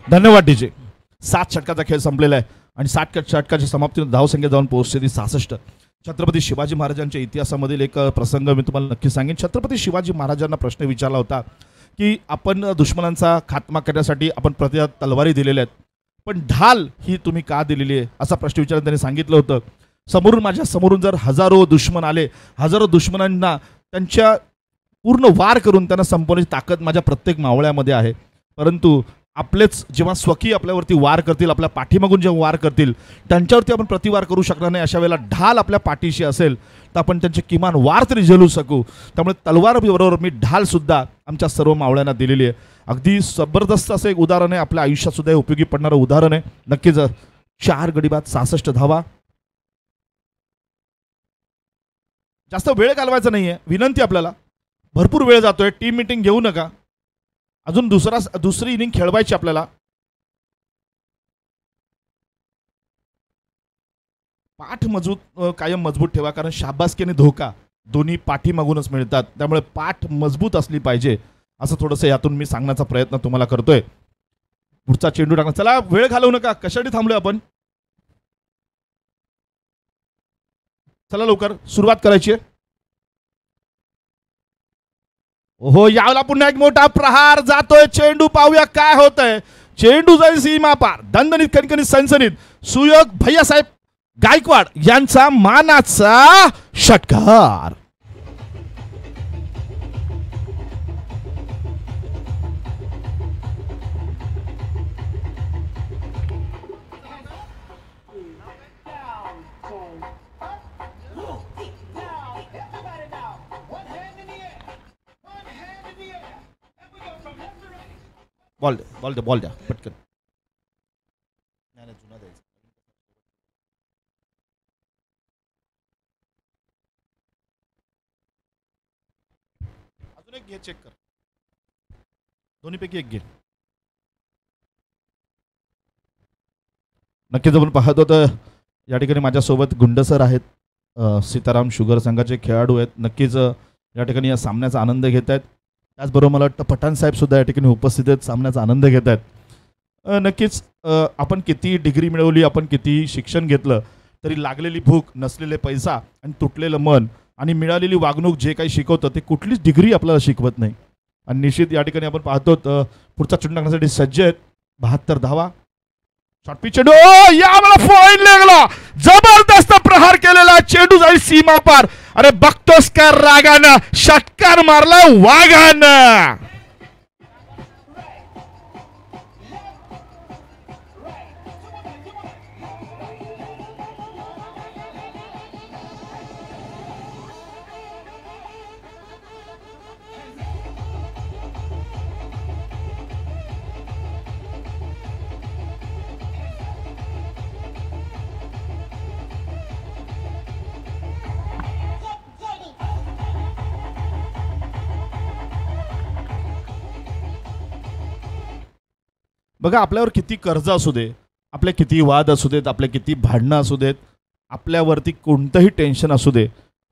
धन्यवाद डीजे. 7 षटकाचा खेळ संपलेला आहे आणि 7 षटकाच्या समाप्तीने धावसंख्या जाऊन पोहोचते ती 66. छत्रपती शिवाजी महाराजांच्या इतिहासामधील एक प्रसंग मी तुम्हाला नक्की सांगेन. छत्रपती शिवाजी महाराजांना प्रश्न विचारला होता की आपण दुश्मनांचा खात्मा करण्यासाठी आपण प्रति तलवारी दिलेल्या आहेत, पण ढाल ही तुम्ही का दिलेली आहे असा प्रश्न विचारून त्यांनी सांगितलं होतं. माझ्या समोरून जर हजारो दुश्मन आले, हजारो दुश्मनांना त्यांच्या पूर्ण वार करून त्यांना संपवण्याची ताकद माझ्या प्रत्येक मावळ्यामध्ये आहे, परंतु आपलेच जेव्हा स्वकीय आपल्यावरती वार करतील, आपल्या पाठीमागून जेव्हा वार करतील, त्यांच्यावरती आपण प्रतिवार करू शकणार नाही. अशा वेळेला ढाल आपल्या पाठीशी असेल तर आपण त्यांचे किमान वार तरी झेलू शकू. त्यामुळे तलवार बरोबर मी ढाल सुद्धा आमच्या सर्व मावळ्यांना दिलेली आहे. अगदी जबरदस्त असं एक उदाहरण आहे, आपल्या आयुष्यात सुद्धा उपयोगी पडणारं उदाहरण आहे. नक्कीच 4 गडी बाद 66 धावा. जास्त वेळ घालवायचा नाहीये, विनंती आपल्याला. भरपूर वेळ जातोय, टीम मीटिंग घेऊ नका. अजून दुसरी इनिंग खेळवायची आपल्याला. पाठ कायम मजबूत ठेवा, कारण शाबासकी आणि धोका दोन्ही पाठीमागूनच मिळतात. त्यामुळे पाठ मजबूत असली पाहिजे असं थोडंसं यातून मी सांगण्याचा प्रयत्न तुम्हाला करतोय. पुढचा चेंडू टाकणार. चला वेळ घालवू नका, कशासाठी थांबलोय आपण. चला लवकर सुरुवात करायची आहे. हो, यावेळेला पुन्हा एक मोठा प्रहार जातोय. चेंडू पाहूया काय होतंय. चेंडू जाईल सीमा पार. दणदणीत कणकणीत सनसनीत सुयोग भैयासाहेब गायकवाड यांचा मानाचा षटकार. बॉल द्या पटकन. अजून एक घे, चेक कर. दोन्हीपैकी एक घे. नक्कीच आपण पाहतो तर या ठिकाणी माझ्यासोबत गुंड सर आहेत, सीताराम शुगर संघाचे खेळाडू आहेत. नक्कीच या ठिकाणी या सामन्याचा आनंद घेत आहेत. त्याचबरोबर मला वाटतं पठाण साहेब सुद्धा या ठिकाणी उपस्थित आहेत, सामन्याचा आनंद घेत आहेत. नक्कीच आपण किती डिग्री मिळवली, आपण किती शिक्षण घेतलं तरी लागलेली भूक, नसलेले पैसा आणि तुटलेलं मन आणि मिळालेली वागणूक जे काही शिकवतं ते कुठलीच डिग्री आपल्याला शिकवत नाही. आणि निश्चित या ठिकाणी आपण पाहतो पुढचा चेंडू टाकण्यासाठी सज्ज आहेत. 72 धावा. शॉर्ट पिच चेंडू, यावेळेला पॉइंट लागला. जबरदस्त प्रहार केलेला, चेंडू जाईल सीमा पार. अरे बघतोस का रागानं षटकार मारला वाघानं. बघा, आपल्यावर किती कर्ज असू दे, आपले किती वाद असू देत, आपले किती भांडणं असू देत, आपल्यावरती कोणतंही टेन्शन असू दे,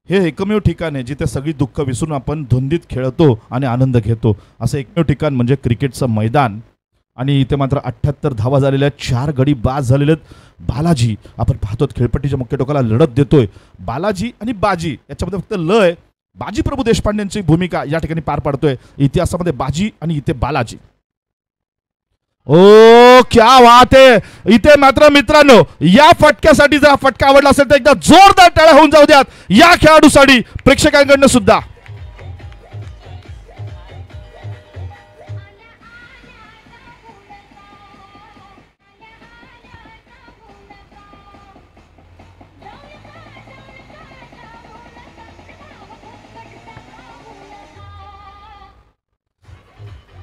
हे एकमेव ठिकाण आहे जिथे सगळी दुःख विसरून आपण धुंदीत खेळतो आणि आनंद घेतो. असं एकमेव ठिकाण म्हणजे क्रिकेटचं मैदान. आणि इथे मात्र 78 धावा झालेल्या आहेत, 4 गडी बाद झालेले आहेत. बालाजी आपण पाहतो खेळपट्टीच्या मुख्य टोकाला लढत देतोय. बालाजी आणि बाजी याच्यामध्ये फक्त लय बाजी प्रभू देशपांडेंची भूमिका या ठिकाणी पार पाडतोय. इतिहासामध्ये बाजी आणि इथे बालाजी. ओ क्या बात आहे. इथे मात्र मित्रांनो, या फटक्यासाठी जर फटका आवडला असेल तर एकदा जोरदार टाळ्या होऊन जाऊ द्यात या खेळाडूसाठी प्रेक्षकांकडनं सुद्धा.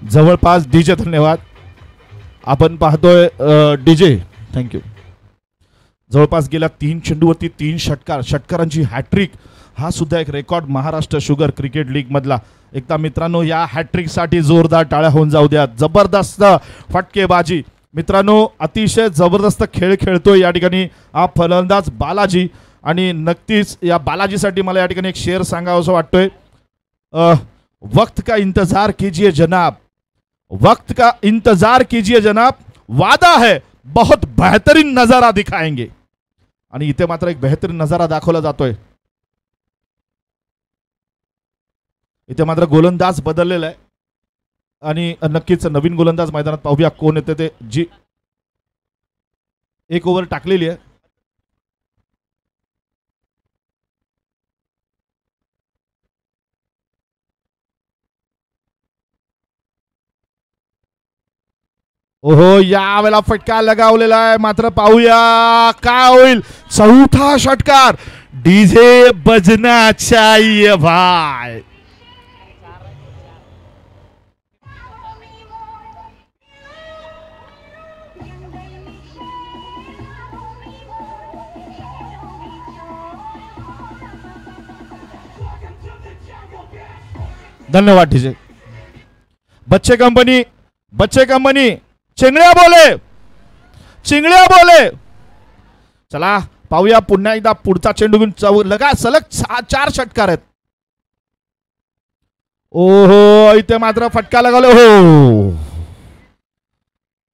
जवळपास डीजे, धन्यवाद. आपण पाहतोय डीजे, थँक्यू. जवळपास गेल्या 3 चेंडूवरती 3 षटकार, षटकारांची हॅट्रिक. हा सुद्धा एक record Maharashtra sugar cricket league मधला. एकदा मित्रांनो या हॅट्रिक साठी जोरदार टाळ्या होऊन जाऊ द्या. जबरदस्त फटकेबाजी मित्रांनो, अतिशय जबरदस्त खेळ खेळतोय या ठिकाणी हा फलंदाज बालाजी. आणि नक्कीच या बालाजीसाठी मला या ठिकाणी एक शेअर सांगावंसं वाटतोय. वक्त का इंतजार कीजिए जनाब, वक्त का इंतजार कीजिए जनाब, वादा है बहुत बेहतरीन नजारा दिखाएंगे. आणि इथे मात्र एक बेहतरीन नजारा दाखवला जातोय. इथे मात्र गोलंदाज बदललेला आहे आणि नक्कीच नवीन गोलंदाज मैदानात पाहूया कोण येते ते. जी एक ओव्हर टाकलेली आहे. ओहो, यावेळेला फटका लगावलेला आहे. मात्र पाहूया काय होईल. चौथा षटकार. डीजे बजना चाहिए भाई. धन्यवाद डीजे. बच्चे कंपनी, बच्चे कंपनी, चिंगड्या बोले, चिंगड्या बोले. चला पाहूया पुन्हा एकदा पुढचा चेंडू घेऊन लगा सलग 4 षटकार आहेत. ओहो, इथे मात्र फटका लगावला. हो,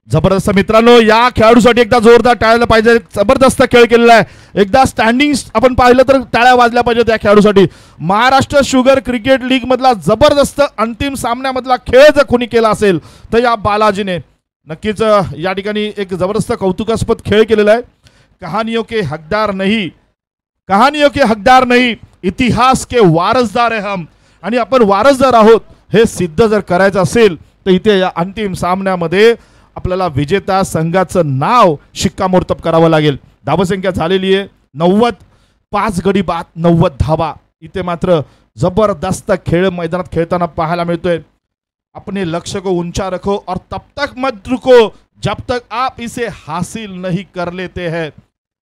जबरदस्त मित्रांनो. या खेळाडूसाठी एकदा जोरदार टाळायला पाहिजे. जबरदस्त खेळ केलेला आहे. एकदा स्टँडिंग आपण पाहिलं तर टाळ्या वाजल्या पाहिजेत या खेळाडूसाठी. महाराष्ट्र शुगर क्रिकेट लीग मधला जबरदस्त अंतिम सामन्यामधला खेळ जर कोणी केला असेल तर या बालाजीने. नक्कीच या ठिकाणी एक जबरदस्त कौतुकास्पद खेळ केलेला आहे. कहानियों के हकदार नहीं, कहानियों के हकदार नहीं, इतिहास के वारसदार है हम. आणि आपण वारसदार आहोत हे सिद्ध जर करायचं असेल तर इथे या अंतिम सामन्यामध्ये आपल्याला विजेता संघाचं नाव शिक्कामोर्तब करावं लागेल. धावसंख्या झालेली आहे 90, 5 गडी बाद, 90 धावा. इथे मात्र जबरदस्त खेळ मैदानात खेळताना पाहायला मिळतोय. अपने लक्ष्य को ऊंचा रखो और तब तक मत रुको जब तक आप इसे हासिल नहीं कर लेते हैं.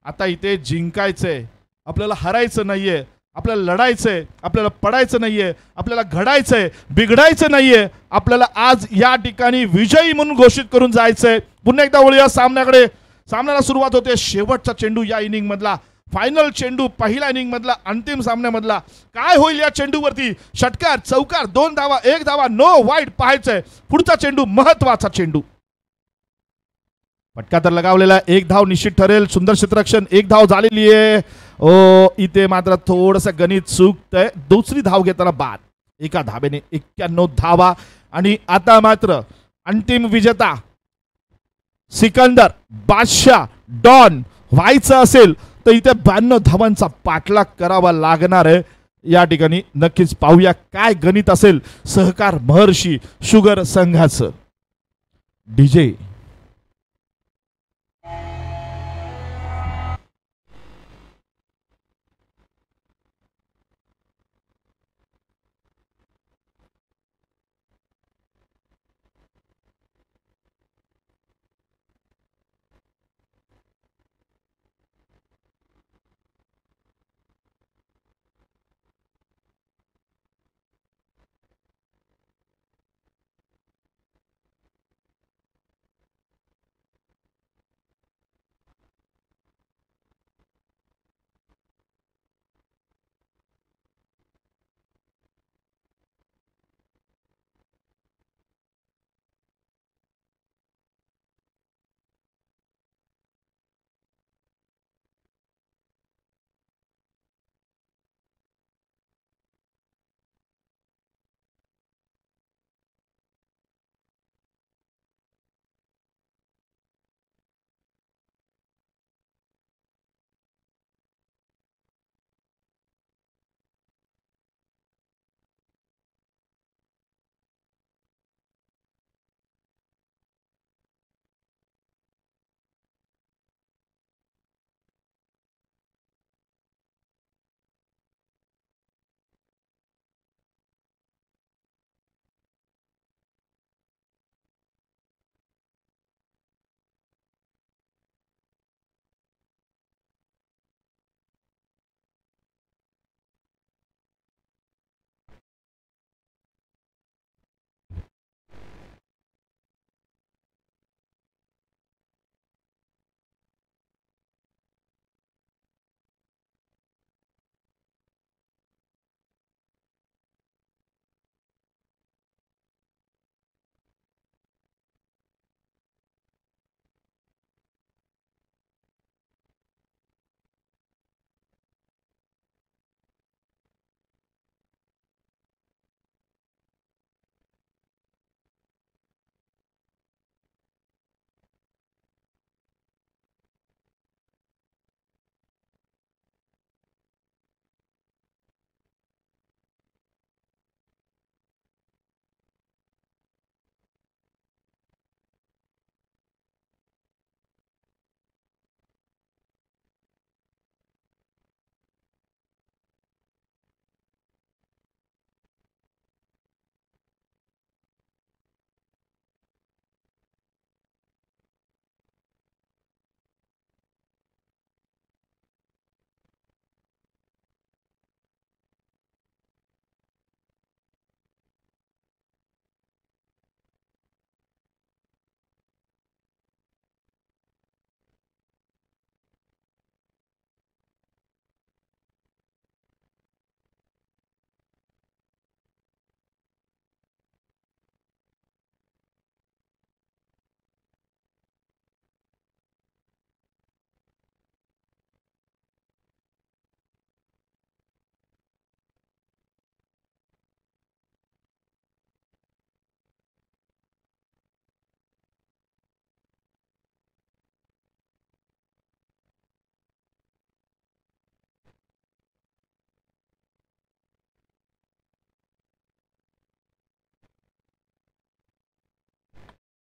आता इथे जिंकायचंय, आपल्याला हरायचं नाहीये, आपल्याला लढायचंय, आपल्याला पडायचं नाहीये, आपल्याला घडायचंय, बिघडायचं नाहीये. आपल्याला आज या ठिकाणी विजयी म्हणून घोषित करून जायचंय. पुन्हा एकदा वळूया सामन्याकडे. सामन्याला सुरुवात होते. शेवटचा चेंडू या इनिंग मधला, फायनल चेंडू पहिल्या इनिंग मधला, अंतिम सामन्यामधला. काय होईल या चेंडूवरती. षटकार, चौकार, 2 धावा, 1 धावा, नो वाईड पाहायचंय. पुढचा चेंडू महत्वाचा चेंडू. फटका तर लगावलेला, 1 धाव निश्चित ठरेल. सुंदर क्षेत्ररक्षण, 1 धाव झालेली आहे. ओ, इथे मात्र थोडस गणित चुकतंय. दुसरी धाव घेताना बाद. एका धावेने 91 धावा. आणि आता मात्र अंतिम विजेता सिकंदर, बादशाह, डॉन व्हायचं असेल तर इथे 92 धावांचा पाठलाग करावा लागणार आहे. या ठिकाणी नक्कीच पाहूया काय गणित असेल सहकार महर्षी शुगर संघाचं. डीजे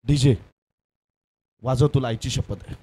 डीजे वाजव, तुला आईची शपथ आहे.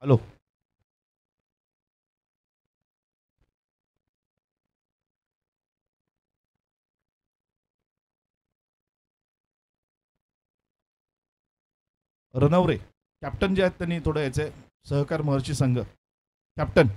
हॅलो. रणवरे कॅप्टन जे आहेत त्यांनी थोडं याचे सहकार महर्षी संघ कॅप्टन.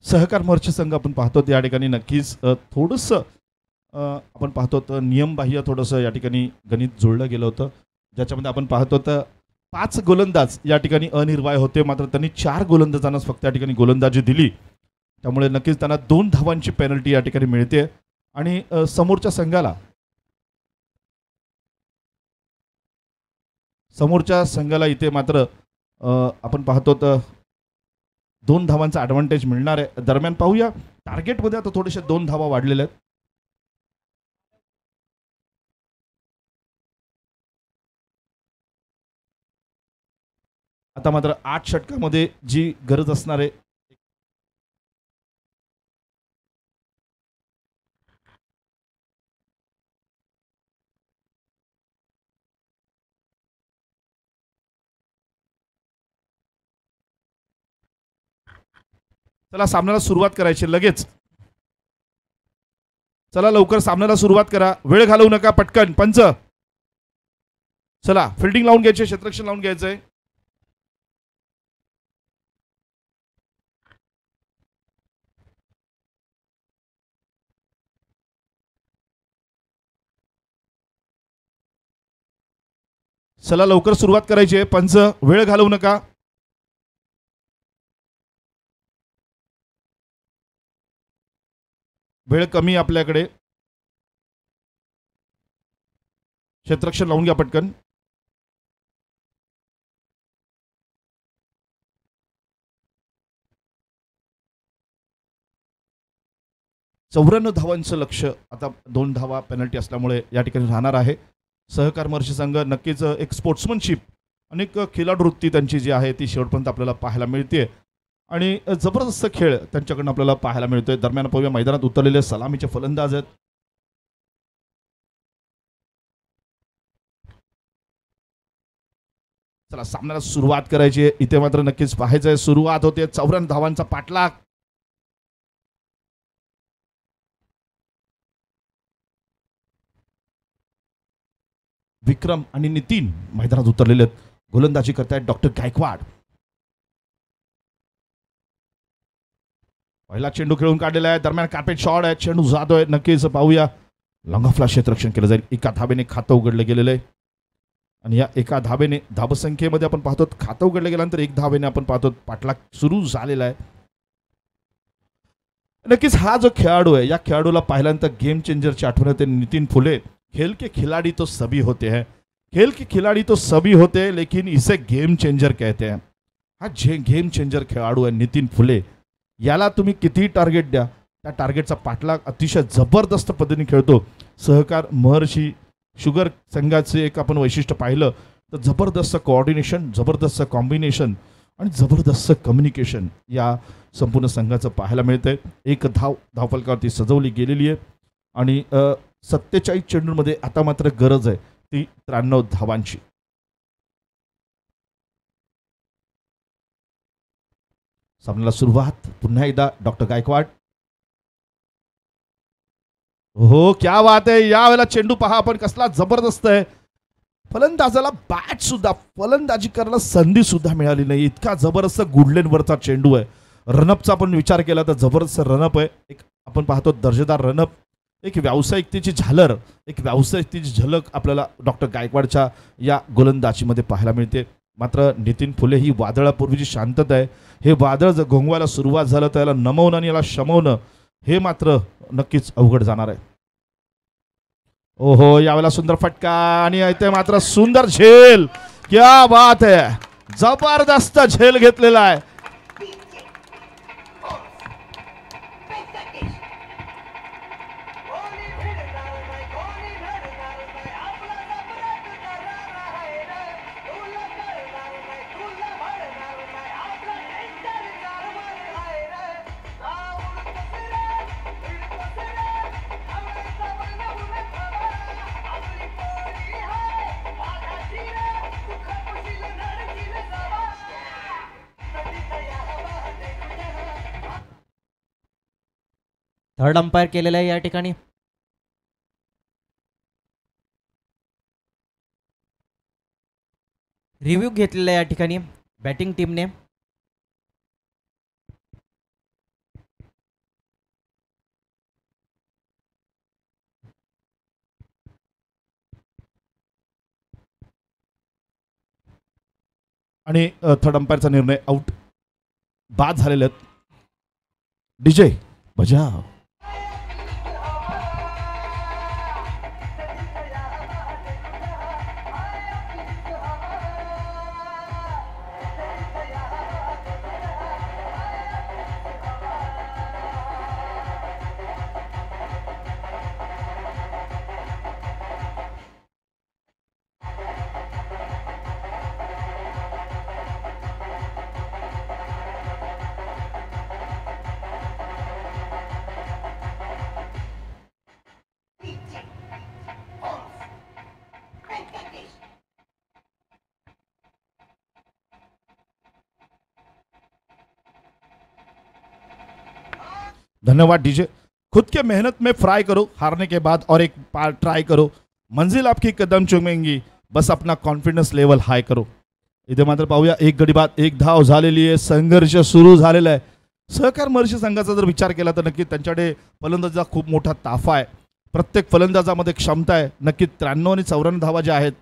सहकार मोर्चा संघ आपण पाहतो या ठिकाणी नक्कीच थोडंसं आपण पाहतो तर नियमबाह्य थोडंसं या ठिकाणी गणित जुळलं गेलं होतं, ज्याच्यामध्ये आपण पाहतो तर 5 गोलंदाज या ठिकाणी अनिर्वाय होते, मात्र त्यांनी 4 गोलंदाजांनाच फक्त या ठिकाणी गोलंदाजी दिली. त्यामुळे नक्कीच त्यांना 2 धावांची पेनल्टी या ठिकाणी मिळते आणि समोरच्या संघाला इथे मात्र आपण पाहतो तर 2 धावांचा ॲडव्हान्टेज मिळणार आहे. दरम्यान पाहूया टार्गेटमध्ये आता थोडेसे 2 धावा वाढलेल्या आहेत. आता मात्र 8 षटकामध्ये जी गरज असणार आहे चला सामन्याला सुरुवात करायची लगेच. चला लवकर सामन्याला सुरुवात करा, वेळ घालवू नका, पटकन पंच. चला फिल्डिंग लावून घ्यायचे, क्षेत्ररक्षण लावून घ्यायचंय. चला लवकर सुरुवात करायची आहे. पंच वेळ घालवू नका. वेळ कमी आपल्याकडे. क्षेत्ररक्षण लावून घ्या पटकन. चौऱ्याण्णव धावांचं लक्ष. आता 2 धावा पेनल्टी असल्यामुळे या ठिकाणी राहणार आहे. सहकार महर्षी संघ नक्कीच एक स्पोर्ट्समनशिप आणि एक खिलाडू वृत्ती त्यांची जी आहे ती शेवटपर्यंत आपल्याला पाहायला मिळते आणि जबरदस्त खेळ त्यांच्याकडून आपल्याला पाहायला मिळतोय. दरम्यान पाहूया मैदानात उतरलेले सलामीचे फलंदाज आहेत. चला सामन्याला सुरुवात करायची आहे. इथे मात्र नक्कीच पाहायचं आहे. सुरुवात होते. 94 धावांचा पाठलाग. विक्रम आणि नितीन मैदानात उतरलेले आहेत. गोलंदाजी करतायत डॉक्टर गायकवाड. पहिला चेंडू खेळून काढलेला आहे. दरम्यान कार्पेट शॉट आहे. चेंडू जातोय. नक्कीच पाहूया. लॉंग ऑफला क्षेत्ररक्षण केलं जाईल. एका धाबेने खातं उघडलं गेलेलं आहे आणि या एका धाबेने धाबसंख्येमध्ये आपण पाहतो खातं उघडलं गेल्यानंतर 1 धाबेने आपण पाहतो पाठलाग सुरू झालेला आहे. नक्कीच हा जो खेळाडू आहे या खेळाडूला पाहिल्यानंतर गेम चेंजरची आठवण येते. नितीन फुले. खेल के खिलाड़ी तो सभी होते हैं. खेल के खिलाड़ी तो सभी होते हैं लेकिन इसे गेम चेंजर कहते हैं. हा गेम चेंजर खेळाडू आहे नितीन फुले. याला तुम्ही किती टार्गेट द्या त्या टार्गेटचा पाठलाग अतिशय जबरदस्त पद्धतीने खेळतो. सहकार महर्षी शुगर संघाचे एक आपण वैशिष्ट्य पाहिलं तर जबरदस्त कोऑर्डिनेशन, जबरदस्त कॉम्बिनेशन आणि जबरदस्त कम्युनिकेशन या संपूर्ण संघाचं पाहायला मिळतंय. 1 धावफलकावरती सजवली गेलेली आहे आणि 47 चेंडूंमध्ये आता मात्र गरज आहे ती 93 धावांची. सामन्याला सुरुवात पुन्हा एकदा डॉक्टर गायकवाड. हो क्या बात आहे. यावेळेला चेंडू पहा आपण कसला जबरदस्त आहे. फलंदाजाला बॅट सुद्धा फलंदाजी करायला संधी सुद्धा मिळाली नाही. इतका जबरदस्त गुडलेनवरचा चेंडू आहे. रनअपचा आपण विचार केला तर जबरदस्त रनअप आहे. एक आपण पाहतो दर्जेदार रनअप. एक व्यावसायिकतेची झालर, एक व्यावसायिकतेची झलक आपल्याला डॉक्टर गायकवाडच्या या गोलंदाजीमध्ये पाहायला मिळते. मात्र नितीन फुले ही वादळापूर्वीची शांतता आहे. हे वादळ जर घोंगवायला सुरुवात झालं तर याला नमवणं आणि याला शमवणं हे मात्र नक्कीच अवघड जाणार आहे. ओहो यावेळेला सुंदर फटका आणि इथे मात्र सुंदर झेल. क्या बात आहे. जबरदस्त झेल घेतलेला आहे. थर्ड अंपायर केलेला आहे या ठिकाणी. रिव्ह्यू घेतलेला आहे या ठिकाणी बॅटिंग टीमने. आणि थर्ड अंपायरचा निर्णय आउट बाद झालेले आहेत. डीजे बजाव. धन्यवाद डीजे. खुद के मेहनत में फ्राई करो, हारने के बाद और एक बार ट्राई करो, मंजिल आपकी कदम चुमेंगी, बस अपना कॉन्फिडन्स लेवल हाय करो. इथे मात्र पाहूया 1 गडी बाद 1 धाव झालेली आहे. संघर्ष सुरू झालेला आहे. सहकार महर्षी संघाचा जर विचार केला तर नक्की त्यांच्याकडे फलंदाजाचा खूप मोठा ताफा आहे. प्रत्येक फलंदाजामध्ये क्षमता आहे. नक्की 93 आणि 94 धावा ज्या आहेत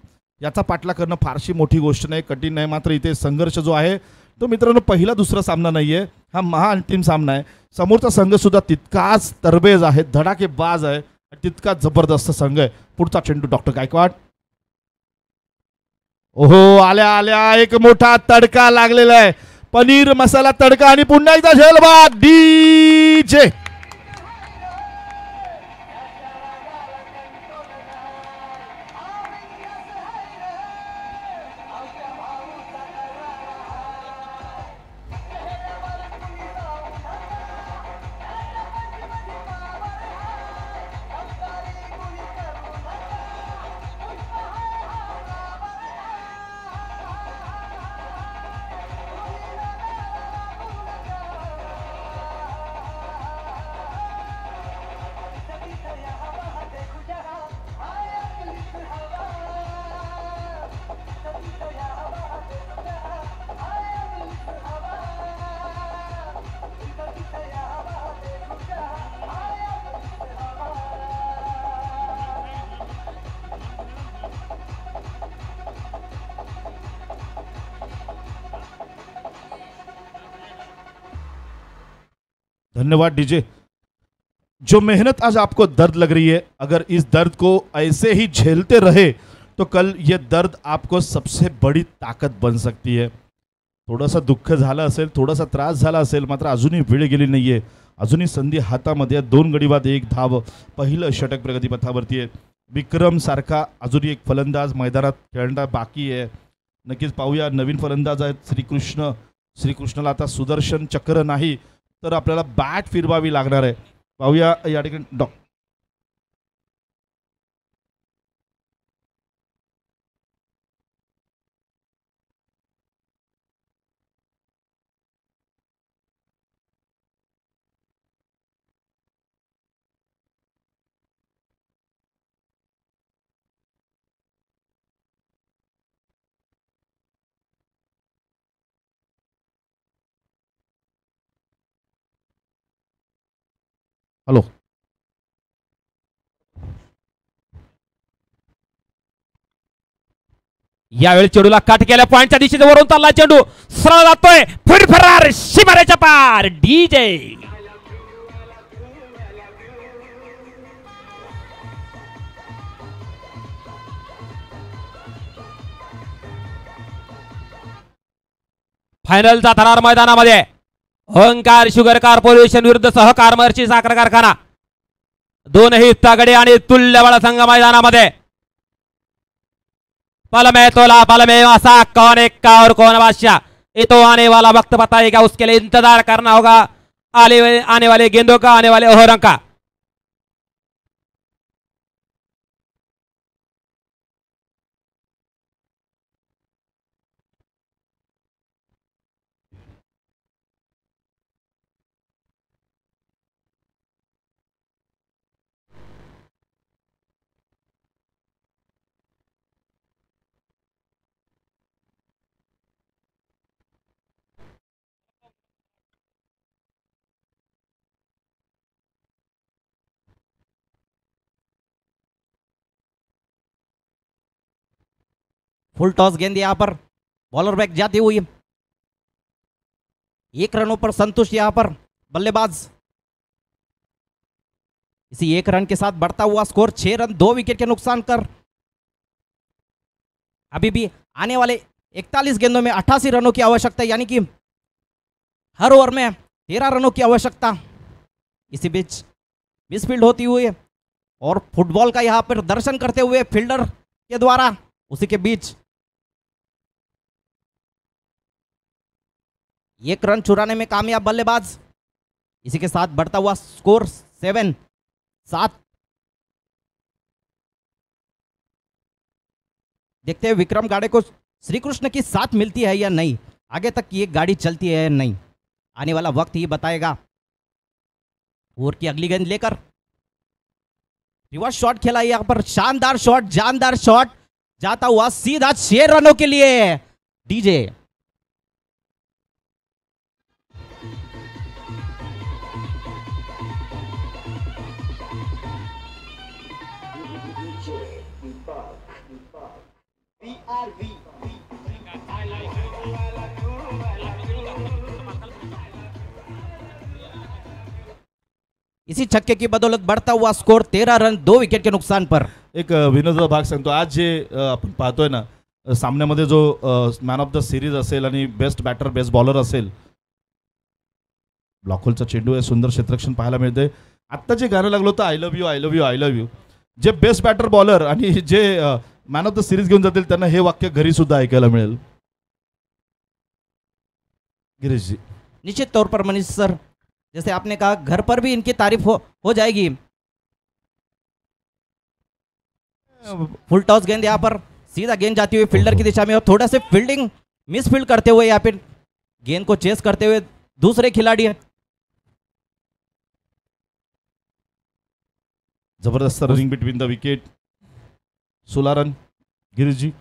याचा पाठलाग करणं फारशी मोठी गोष्ट नाही, कठीण नाही. मात्र इथे संघर्ष जो आहे तो मित्रांनो पहिला दुसरा सामना नाहीये, हा महाअंतिम सामना आहे. समोरचा संघ सुद्धा तितकाच तरबेज आहे, धडाकेबाज आहे, तितकाच जबरदस्त संघ आहे. पुढचा चेंडू डॉक्टर गायकवाड. ओहो, आल्या आल्या एक मोठा तडका लागलेला आहे, पनीर मसाला तडका आणि पुन्हा एकदा झेलबाद. डीजे धन्यवाद डीजे. जो मेहनत आज आपको दर्द लग रही है, अगर इस दर्द को ऐसे ही झेलते रहे तो कल ये दर्द आपको सबसे बड़ी ताकद बन सकती है. थोडासा दुःख झालं असेल, थोडासा त्रास झाला असेल, मात्र अजूनही वेळ गेली नाहीये. अजूनही संधी हातामध्ये आहे. 2 गडी बाद 1 धाव, पहिलं षटक प्रगतीपथावरती आहे. विक्रम सारखा अजूनही एक फलंदाज मैदानात खेळणं बाकी आहे. नक्कीच पाहूया, नवीन फलंदाज आहेत श्रीकृष्ण. श्रीकृष्णाला आता सुदर्शन चक्र नाही तर आपल्याला बॅट फिरवावी लागणार आहे. पाहूया या ठिकाणी हॅलो. यावेळी चेंडूला कट केल्या, पॉइंटच्या दिशेने वरून चालला चेंडू, सरळ जातोय, फुटफरार शिमाऱ्याच्या पार. डीजे फायनलचा थरार मैदानामध्ये ओंकार शुगर कॉर्पोरेशन विरुद्ध सहकार मर्ची साखर कारखाना. दोनही तगडे आणि तुल्यबळ संघ मैदानामध्ये. पल में तोला पल में वसा, कौन एक का और कौन बादशाह, ये तो आने वाला वक्त बताएगा. उसके लिए इंतजार करना होगा आने वाले गेंदों का, आने वाले ओवरों का. फुल टॉस गेंद यहां पर बॉलर बैक जाती हुई, 1 रनों पर संतुष्ट यहां पर बल्लेबाज. इसी 1 रन के साथ बढ़ता हुआ स्कोर 6 रन 2 विकेट के नुकसान कर अभी भी आने वाले 41 गेंदों में 88 रनों की आवश्यकता, यानी कि हर ओवर में 13 रनों की आवश्यकता. इसी बीच मिसफील्ड होती हुई और फुटबॉल का यहां पर दर्शन करते हुए फील्डर के द्वारा, उसी के बीच 1 रन चुराने में कामयाब बल्लेबाज. इसी के साथ बढ़ता हुआ स्कोर 7. देखते हैं विक्रम गाड़े को श्रीकृष्ण की साथ मिलती है या नहीं, आगे तक ये गाड़ी चलती है या नहीं, आने वाला वक्त ही बताएगा. ओवर की अगली गेंद लेकर रिवर्स शॉट खेला यहां पर, शानदार शॉट, जानदार शॉट जाता हुआ सीधा 6 रनों के लिए. डीजे इसी छक्के की बदौलत बढ़ता हुआ स्कोर 13 रन 2 विकेट के नुकसान पर। एक विनोदाचा भाग सांगतो. आज जे आपण पाहतोय ना, सामन्यामध्ये जो मॅन ऑफ द सिरीज असेल आणि बेस्ट बॅटर बेस्ट बॉलर असेल, ब्लॉकहोलचा चेंडू आहे, सुंदर क्षेत्ररक्षण पाहायला मिळते. आत्ता जे गाणं लागलं होतं I love you I love you I love you, जे बेस्ट बॅटर बॉलर आणि जे मॅन ऑफ द सिरीज घेऊन जातील त्यांना हे वाक्य घरी सुद्धा ऐकायला मिळेल. गिरीश जी. निश्चित तौर पर मनीष सर, जैसे आपने कहा घर पर भी इनकी तारीफ हो जाएगी। फुल टॉस गेंद यहाँ पर सीधा गेंद जाती हुई फील्डर की दिशा में और थोड़ा से फील्डिंग मिस फील्ड करते हुए यहाँ पे गेंद को चेस करते हुए दूसरे खिलाड़ी हैं। जबरदस्त running between the wicket. 16 run. Girish ji.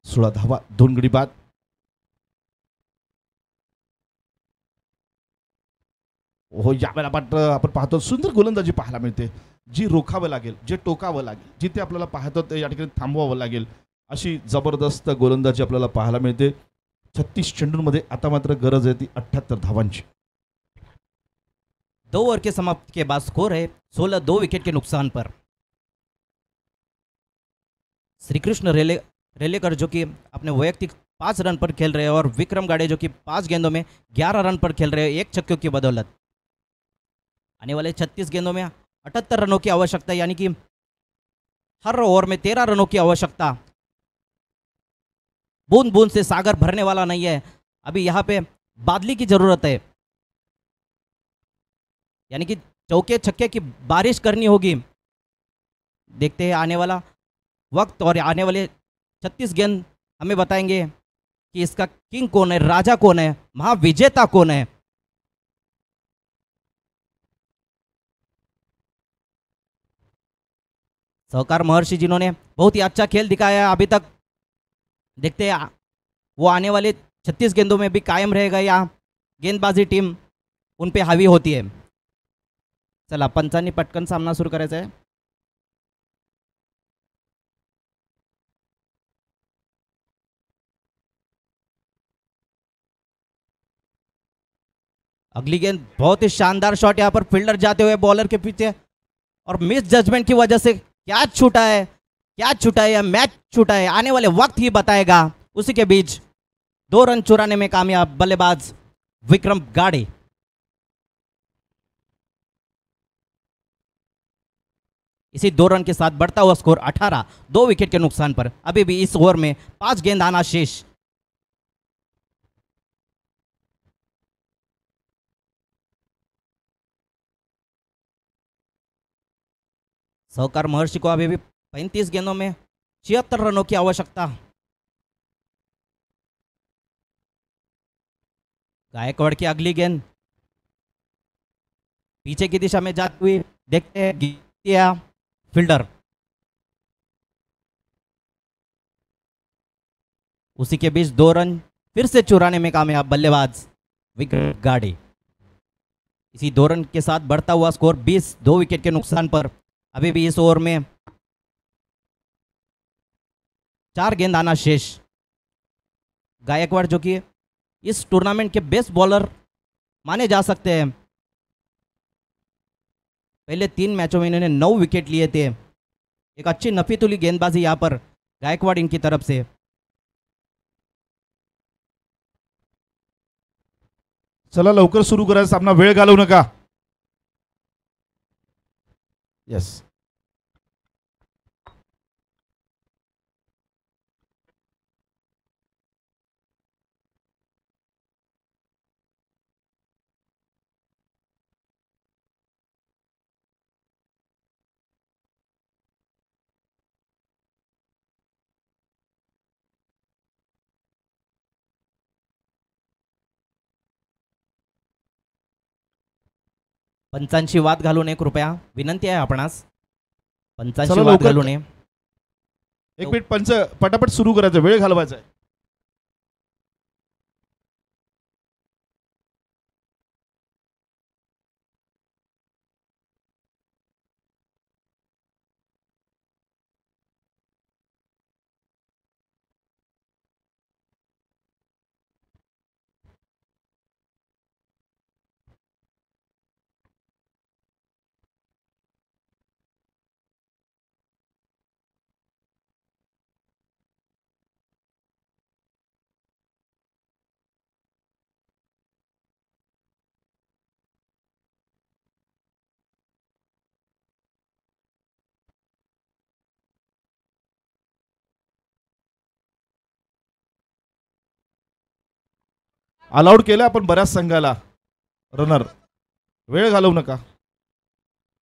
सोळा धावा 2 गडी बाद. हो, यावेळेला आपण पाहतो सुंदर गोलंदाजी पाहायला मिळते, जी रोखावं लागेल, जे टोकावं लागेल, जिथे आपल्याला पाहतो ते या ठिकाणी थांबवावं लागेल, अशी जबरदस्त गोलंदाजी आपल्याला पाहायला मिळते. 36 चेंडूंमध्ये आता मात्र गरज आहे ती 78 धावांची. 2 ओवर के समाप्ति के बाद स्कोर है 16 2 विकेट के नुकसान पर। श्रीकृष्ण रेलेकर जो कि अपने वैयक्तिक 5 रन पर खेल रहे हैं और विक्रम गाड़े जो कि 5 गेंदों में 11 रन पर खेल रहे हैं, एक छक्के की बदौलत। आने वाले 36 गेंदों में 78 रनों की आवश्यकता, यानी कि हर ओवर में 13 रनों की आवश्यकता। बूंद बूंद से सागर भरने वाला नहीं है, अभी यहाँ पे बादली की जरूरत है, यानी कि चौके छक्के की बारिश करनी होगी। देखते हैं आने वाला वक्त और आने वाले 36 गेंद हमें बताएंगे कि इसका किंग कौन है, राजा कौन है, महाविजेता कौन है। सहकार महर्षि जिन्होंने बहुत ही अच्छा खेल दिखाया है अभी तक, देखते हैं वो आने वाले 36 गेंदों में भी कायम रहेगा या गेंदबाजी टीम उन पे हावी होती है। चला, पंचांनी पटकन सामना सुरू करायचा आहे। अगली गेंद बहुत ही शानदार शॉट, यहाँ पर फील्डर जाते हुए बॉलर के पीछे और मिस जजमेंट की वजह से क्या छूटा है, क्या छूटा है या मैच छूटा है, आने वाले वक्त ही बताएगा। उसी के बीच 2 रन चुराने में कामयाब बल्लेबाज विक्रम गाड़े। इसी 2 रन के साथ बढ़ता हुआ स्कोर 18 2 विकेट के नुकसान पर। अभी भी इस ओवर में 5 गेंद आना शेष। सहकार महर्षि को अभी भी 35 गेंदों में 76 रनों की आवश्यकता। गायकवाड़ की अगली गेंद पीछे की दिशा में जाती हुई, देखते हैं गया फील्डर। उसी के बीच 2 रन फिर से चुराने में कामयाब बल्लेबाज विक्रम गाड़े। इसी 2 रन के साथ बढ़ता हुआ स्कोर 20 2 विकेट के नुकसान पर। अभी भी इस ओवर में 4 गेंद आना शेष। गायकवाड़ जो कि इस टूर्नामेंट के बेस्ट बॉलर माने जा सकते हैं, पहले 3 मैचों में इन्होंने 9 विकेट लिए थे। एक अच्छी नफीतुली गेंदबाजी यहाँ पर गायकवाड़ इनकी तरफ से। चला, लवकर सुरू करायचा सामना, वेळ घालवू नका. येस. पंचांशी वाद घालू नये कृपया, विनंती आहे आपणास. पंचांशी चला, वाद लवकर घालू नये. 1 मिनिट पंच, पटापट सुरू करायचं, वेळ घालवायचा आहे. अलाउड केलं आपण बऱ्याच संघाला रनर. वेळ घालवू नका.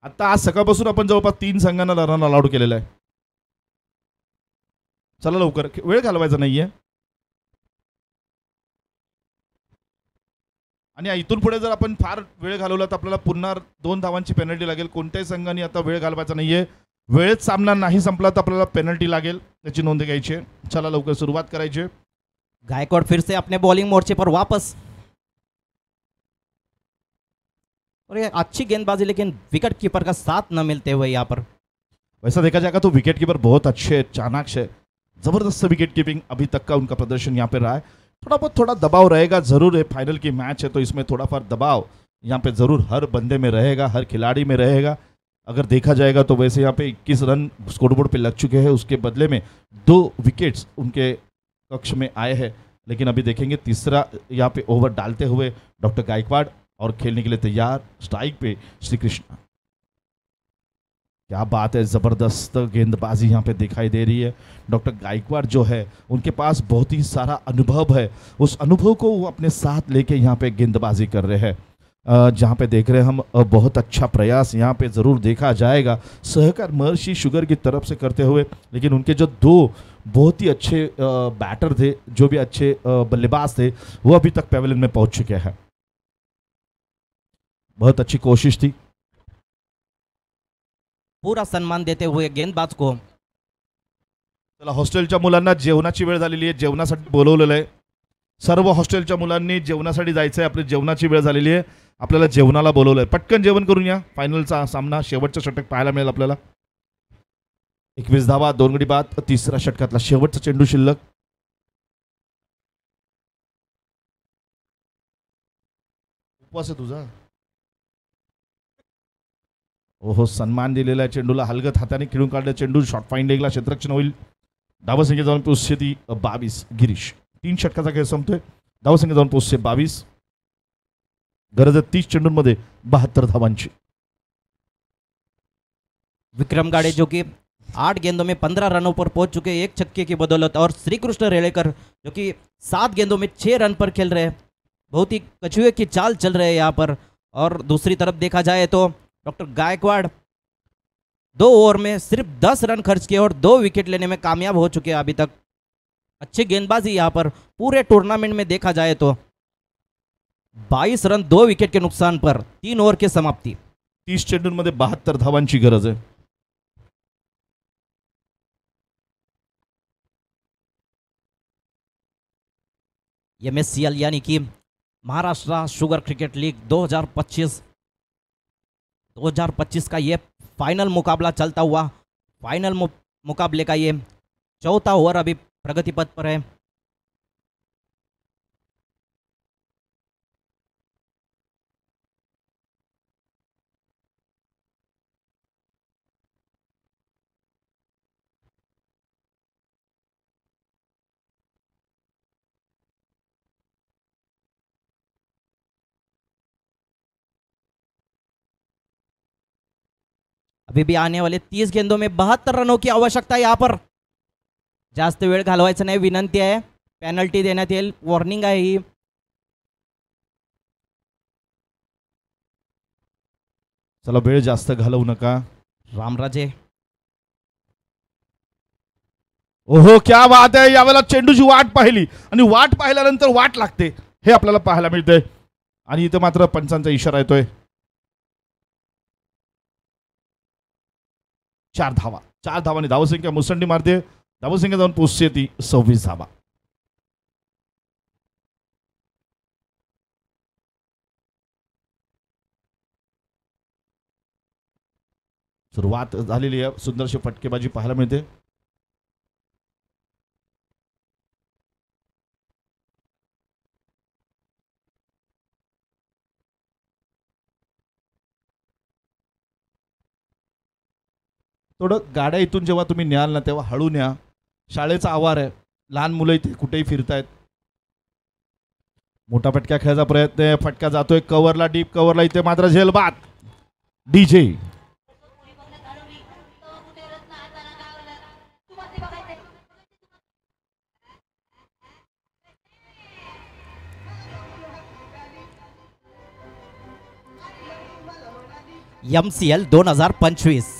आता आज सकाळपासून आपण जवळपास 3 संघांना रन अलाउड केलेलं आहे. चला लवकर, वेळ घालवायचा नाहीये. आणि इथून पुढे जर आपण फार वेळ घालवला तर आपल्याला पुन्हा 2 धावांची पेनल्टी लागेल. कोणत्याही संघाने आता वेळ घालवायचा नाहीये. वेळेत सामना नाही संपला तर आपल्याला पेनल्टी लागेल, त्याची नोंद घ्यायची आहे. चला लवकर सुरुवात करायची. गायकवाड़ फिर से अपने बॉलिंग मोर्चे पर वापस, और ये अच्छी गेंदबाजी लेकिन विकेट कीपर का साथ न मिलते हुए यहाँ पर। वैसा देखा जाएगा तो विकेट कीपर बहुत अच्छे, चाणाक्ष है, जबरदस्त विकेट कीपिंग अभी तक का उनका प्रदर्शन यहाँ पे रहा है. थोड़ा दबाव रहेगा जरूर है, फाइनल की मैच है तो इसमें थोड़ा फार दबाव यहाँ पे जरूर हर बंदे में रहेगा, हर खिलाड़ी में रहेगा. अगर देखा जाएगा तो वैसे यहाँ पे 21 रन स्कोरबोर्ड पे लग चुके हैं, उसके बदले में 2 विकेट्स उनके कक्ष में आए हैं. लेकिन अभी देखेंगे तीसरा यहाँ पे ओवर डालते हुए डॉक्टर गायकवाड़ और खेलने के लिए तैयार स्ट्राइक पे श्री कृष्णा. क्या बात है, जबरदस्त गेंदबाजी यहाँ पे दिखाई दे रही है. डॉक्टर गायकवाड़ जो है उनके पास बहुत ही सारा अनुभव है, उस अनुभव को वो अपने साथ लेके यहाँ पे गेंदबाजी कर रहे हैं. जहाँ पे देख रहे हैं हम बहुत अच्छा प्रयास यहाँ पे ज़रूर देखा जाएगा सहकार महर्षि शुगर की तरफ से करते हुए. लेकिन उनके जो 2 बहुत ही अच्छे बैटर थे, जो भी अच्छे बल्लेबाज थे, वो अभी तक पैवेलियन में पहुंच चुके हैं. बहुत अच्छी कोशिश थी. पूरा सम्मान देते हुए गेंदबाज को. चला, हॉस्टेलच्या मुलांना जेवणाची वेळ झालेली आहे, जेवणासाठी बोलवलेलं आहे. सर्व हॉस्टेलच्या मुलांनी जेवणासाठी जायचं आहे, आपली जेवणाची वेळ झालेली आहे, आपल्याला जेवणाला बोलवलं आहे. पटकन जेवण करून या. फायनलचा सामना, शेवटचं षटक पाहायला मिळेल आपल्याला. 21 धावा, 2 गडी बाद, तिसऱ्या षटकातला शेवटचा चेंडू शिल्लक. उपवास आहे तुझा? ओहो, सन्मान दिलेला आहे चेंडूला, हलगत हाताने खेळून काढलं चेंडू. शॉर्ट फाइंडिंगला क्षेत्ररक्षण होईल. धावसंख्या जाऊन पोहोचते ती 22. गिरीश 3 षटकाचा खेळ संपतोय. धावसंख्या जाऊन पोहोचते 22. गरज आहे 30 चेंडूंमध्ये 72 धावांची. विक्रम गाड़े जो कि 8 गेंदों में 15 रनों पर पहुंच चुके, 1 छक्के की बदौलत, और श्री कृष्ण रेलेकर जो कि 7 गेंदों में 6 रन पर खेल रहे हैं. बहुत ही कछुए की चाल चल रहे हैं यहाँ पर. और दूसरी तरफ देखा जाए तो डॉक्टर गायकवाड़ 2 ओवर में सिर्फ 10 रन खर्च किए और 2 विकेट लेने में कामयाब हो चुके हैं अभी तक. अच्छी गेंदबाजी यहाँ पर पूरे टूर्नामेंट में देखा जाए तो 22 रन 2 विकेट के नुकसान पर 3 ओवर की समाप्ति. 30 चेंडूंमध्ये 72 धावांची गरज आहे. MSCL यानी कि महाराष्ट्र शुगर क्रिकेट लीग 2025 का ये फाइनल मुकाबला चलता हुआ. फाइनल मुकाबले का ये 4था ओवर अभी प्रगति पथ पर है. अभी भी आने वाले 30 गेंदों में 72 रनों की आवश्यकता है. यहाँ पर जास्त वेळ घालवायचा नाही, विनंती आहे. पेनल्टी देण्यात येईल, वॉर्निंग आहे ही. चला, वेळ जास्त घालवू नका. रामराजे. ओहो, क्या बात आहे. यावेळेला चेंडूची वाट पाहिली आणि वाट पाहिल्यानंतर वाट लागते, हे आपल्याला पाहायला मिळते. आणि इथे मात्र पंचांचा इशारा येतोय. 4 धावा. 4 धावांनी धावसंख्या मुसंडी मारते. धावसंख्या जाऊन पोहोचते ती 26 धावा. सुरुवात झालेली आहे. सुंदरशी फटकेबाजी पाहायला मिळते. थोडं गाड्या इथून जेव्हा तुम्ही न्याल ना तेव्हा हळू न्या. शाळेचा आवार आहे, लहान मुलं इथे कुठेही फिरतायत. मोठा फटका खेळायचा प्रयत्न आहे. फटका जातोय कव्हरला, डीप कव्हरला. इथे मात्र झेल बाद. DJ MCL 2025.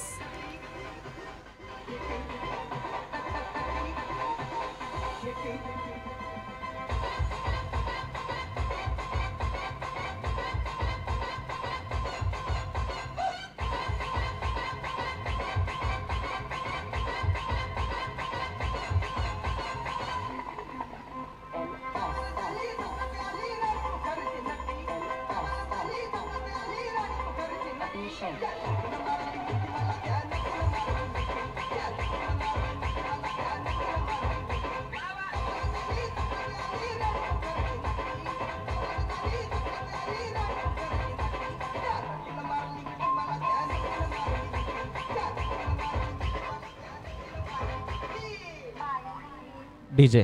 डीजे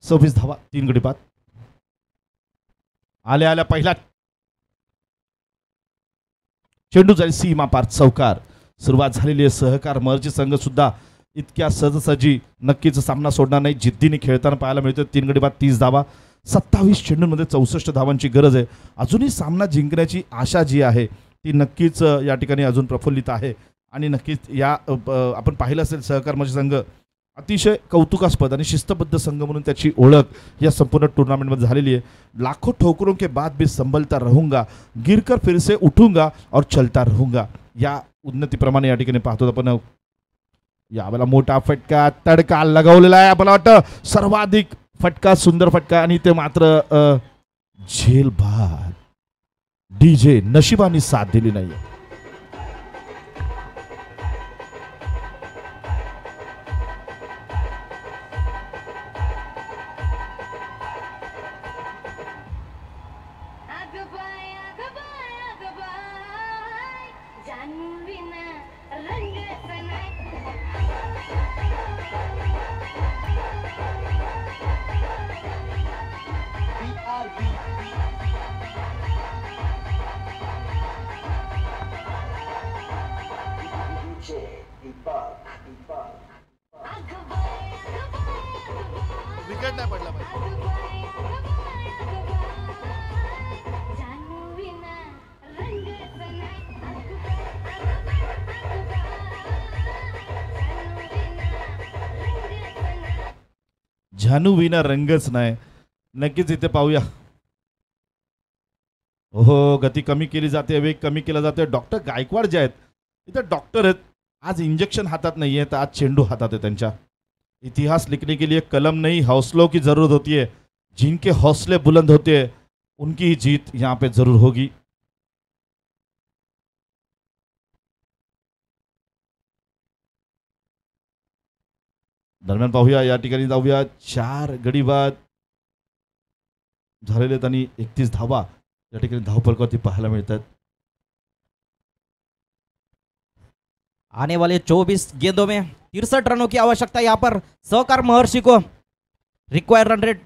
26 धावा, 3 गडी बाद. आल्या आल्या पहिला चेंडू जाईल सीमा पार चौकार. सुरुवात झालेली आहे. सहकार महर्षी संघ सुद्धा इतक्या सहजासहजी नक्कीच सामना सोडणार नाही. जिद्दीने खेळताना पाहायला मिळतं. 3 गडी बाद, 30 धावा. 27 चेंडूंमध्ये 64 धावांची गरज आहे. अजूनही सामना जिंकण्याची आशा जी आहे ती नक्कीच या ठिकाणी अजून प्रफुल्लित आहे. आणि नक्कीच या आपण पाहिलं असेल सहकार महर्षी संघ अतिशय कौतुकास्पद आणि शिस्तबद्ध संघ म्हणून त्याची ओळख या संपूर्ण टुर्नामेंटमध्ये झालेली आहे. लाखो ठोकरों के बाद भी संभलता रहूंगा, गिरकर फिर से उठूंगा और चलता रहूंगा या उन्नतीप्रमाणे या ठिकाणी पाहतो आपण. यावेळेला मोठा फटका तडका लगावलेला आहे. मला वाटतं सर्वाधिक फटका, सुंदर फटका आणि ते मात्र झेल बाद. डीजे नशिबाने साथ दिली नाही. विकेट नाही पडला पाहिजे. जानू विना रंगच नाही. नक्कीच इथे पाहूया. हो, गती कमी केली जाते, वेग कमी केला जाते. डॉक्टर गायकवाड जे आहेत इथे डॉक्टर आहेत. आज इंजेक्शन हातात नहीं है तो आज चेंडू हातात है. त्यांच्या इतिहास लिखने के लिए कलम नहीं हौसलों की जरूरत होती है. जिनके हौसले बुलंद होते हैं उनकी ही जीत यहाँ पे जरूर होगी. दरम्यान पाहूया या ठिकाणी जाऊया. 4 गडी बाद झालेले आणि 31 धावा या ठिकाणी धावफलकावरती पाहायला मिळतात. आने वाले 24 गेंदों में 63 रनों की आवश्यकता. यहाँ पर सहकार महर्षि को रिक्वायर्ड रन रेट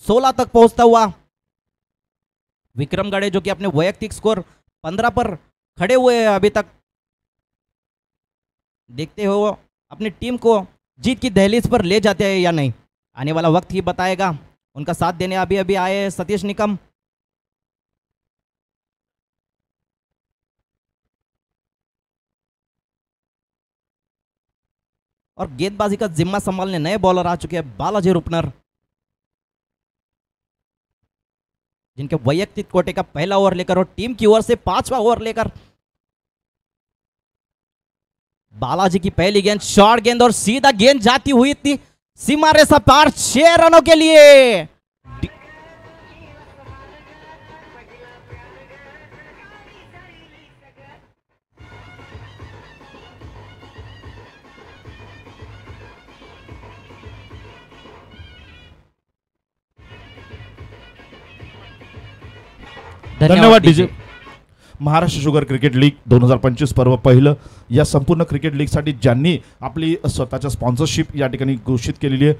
16 तक पहुंचता हुआ. विक्रम गड़े जो कि अपने वैयक्तिक स्कोर 15 पर खड़े हुए हैं अभी तक. देखते हो अपनी टीम को जीत की दहलीज पर ले जाते हैं या नहीं, आने वाला वक्त ही बताएगा. उनका साथ देने अभी अभी आए सतीश निकम. और गेंदबाजी का जिम्मा संभालने नए बॉलर आ चुके हैं बालाजी रुपनर, जिनके वैयक्तिक कोटे का पहला ओवर लेकर और टीम की ओर से 5वां ओवर लेकर बालाजी की पहली गेंद शॉर्ट गेंद और सीधा गेंद जाती हुई थी सीमा रेखा पार 6 रनों के लिए. धन्यवाद DJ. Maharashtra sugar cricket league 2025 पर्व पहिलं. या संपूर्ण क्रिकेट लीगसाठी ज्यांनी आपली स्वतःच्या स्पॉन्सरशिप या ठिकाणी घोषित केलेली आहे,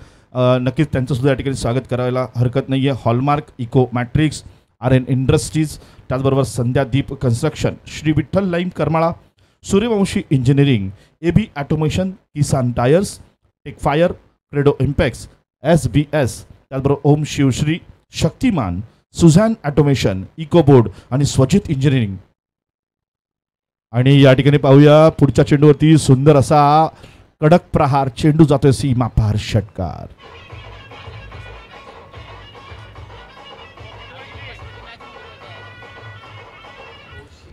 नक्कीच त्यांचं सुद्धा या ठिकाणी स्वागत करायला हरकत नाही आहे. Hallmark Eco Matrix, RN Industries, त्याचबरोबर Sandhyadeep Construction, Shri Vitthal Lime Karmala, Suryavanshi Engineering, AB Automation, Kisan Tyres, Techfire, Credo Impex, SBS, त्याचबरोबर Om Shivshri, Shaktiman, Suzan Automation, Ecoboard आणि स्वजित इंजिनिअरिंग. आणि या ठिकाणी पाहूया पुढच्या चेंडूवरती सुंदर असा कडक प्रहार, चेंडू जातोय सीमा पार, षटकार.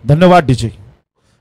धन्यवाद DJ.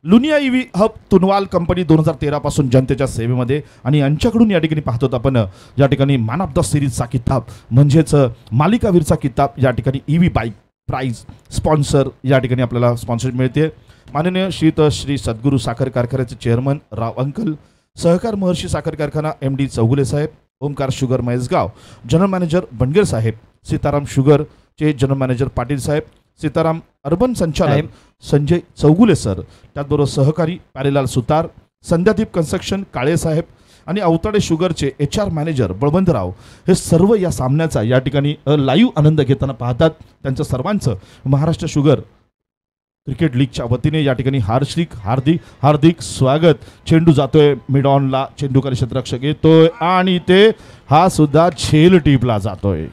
Luniya EV hub Tunwal company 2013 पासून जनतेच्या सेवेमध्ये, आणि यांच्याकडून या ठिकाणी पाहतो आपण या ठिकाणी मॅन ऑफ द सिरीजचा किताब म्हणजेच मालिकावीरचा किताब या ठिकाणी ईव्ही बाईक प्राइज स्पॉन्सर या ठिकाणी आपल्याला स्पॉन्सर मिळते. माननीय श्री सद्गुरू साखर कारखान्याचे चेअरमन राव अंकल, सहकार महर्षी साखर कारखाना MD Chougule saheb, Omkar sugar Maheshgaon general manager Bangar saheb, Sitaram शुगरचे general manager Patil saheb, Sitaram urban संचालक संजय चौगुले सर, त्याचबरोबर सहकारी प्यारेलाल सुतार, संध्यादीप कन्स्ट्रक्शन काळे साहेब आणि अवताडे शुगरचे HR मॅनेजर बळवंतराव, हे सर्व या सामन्याचा या ठिकाणी लाईव्ह आनंद घेताना पाहतात. त्यांचं सर्वांचं महाराष्ट्र शुगर क्रिकेट लीगच्या वतीने या ठिकाणी हार्दिक स्वागत. चेंडू जातोय मिड ऑनला, चेंडूकारी क्षेत्ररक्षक येतोय आणि ते हा सुद्धा झेल टीपला जातोय.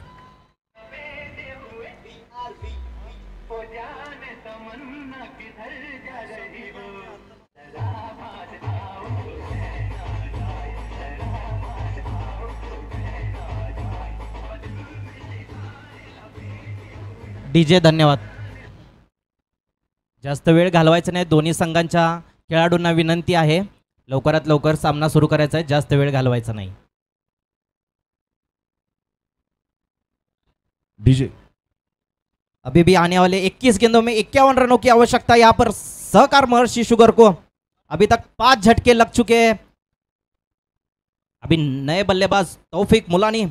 डीजे धन्यवाद. जास्त वेळ घालवायचा नाही. दोन्ही संघांच्या खेळाडूंना विनंती आहे, लवकरात लवकर सामना सुरू करायचा आहे, जास्त वेळ घालवायचा नाही. डीजे अभी भी आने वाले 21 गेंदों में 51 रनों की आवश्यकता. यहाँ पर सहकार महर्षि शुगर को अभी तक 5 झटके लग चुके हैं. अभी नए बल्लेबाज तौफीक मुलानी,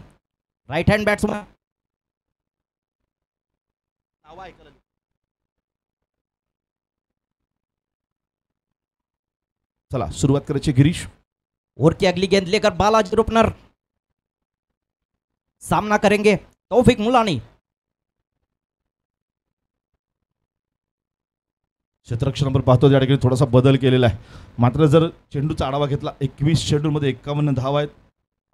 राइट हैंड बैट्समैन. चला सुरुवात करायची गिरीश. ओवर की अगली गेंद लेकर बालाजी रुपनर सामना करेंगे तौफीक मुलानी. क्षेत्ररक्षणावर पाहतो या ठिकाणी थोडासा बदल केलेला आहे. मात्र जर चेंडूचा आढावा घेतला 21 चेंडूमध्ये 51 धावा आहेत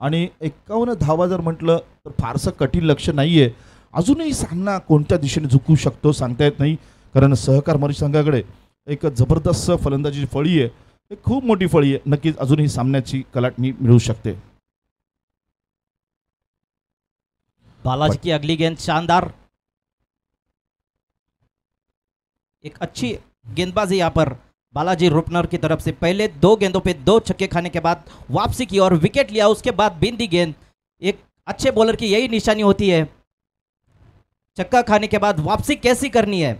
आणि 51 धावा जर म्हटलं तर फारसं कठीण लक्ष नाहीये. अजूनही सामना कोणत्या दिशेने झुकू शकतो सांगता येत नाही, कारण सहकार महर्षी संघाकडे एक जबरदस्त फलंदाजी फळी आहे, एक खूप मोठी फळी आहे. नक्कीच अजूनही सामन्याची कलाटणी मिळू शकते. बालाजी की अगली गेंद शानदार, एक अच्छी गेंदबाजी यहाँ पर बालाजी रुपनर की तरफ से. पहले 2 गेंदों पे 2 छक्के खाने के बाद वापसी की और विकेट लिया, उसके बाद बिंदी गेंद. एक अच्छे बॉलर की यही निशानी होती है, छक्का खाने के बाद वापसी कैसी करनी है.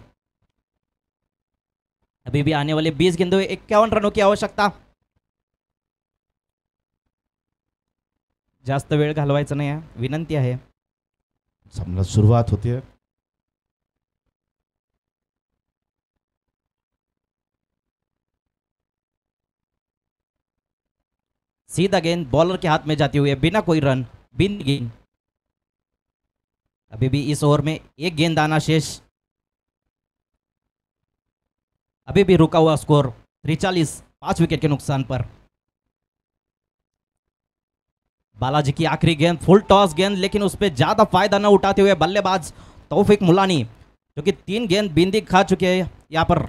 अभी भी आने वाले 20 गेंदों में 51 रनों की आवश्यकता. जास्त वेळ घालवायचा नाही आहे, विनंती आहे. सामना सुरुवात होते. सीधा गेंद बॉलर के हाथ में जाती हुई है, बिना कोई रन, बिन गेंद. अभी भी इस ओवर में 1 गेंद आना शेष. अभी भी रुका हुआ स्कोर 43, 5 विकेट के नुकसान पर. बालाजी की आखिरी गेंद फुल टॉस गेंद, लेकिन उस पर ज्यादा फायदा न उठाते हुए बल्लेबाज तौफीक मुलानी, जो कि 3 गेंद बिंदी खा चुके हैं यहाँ पर.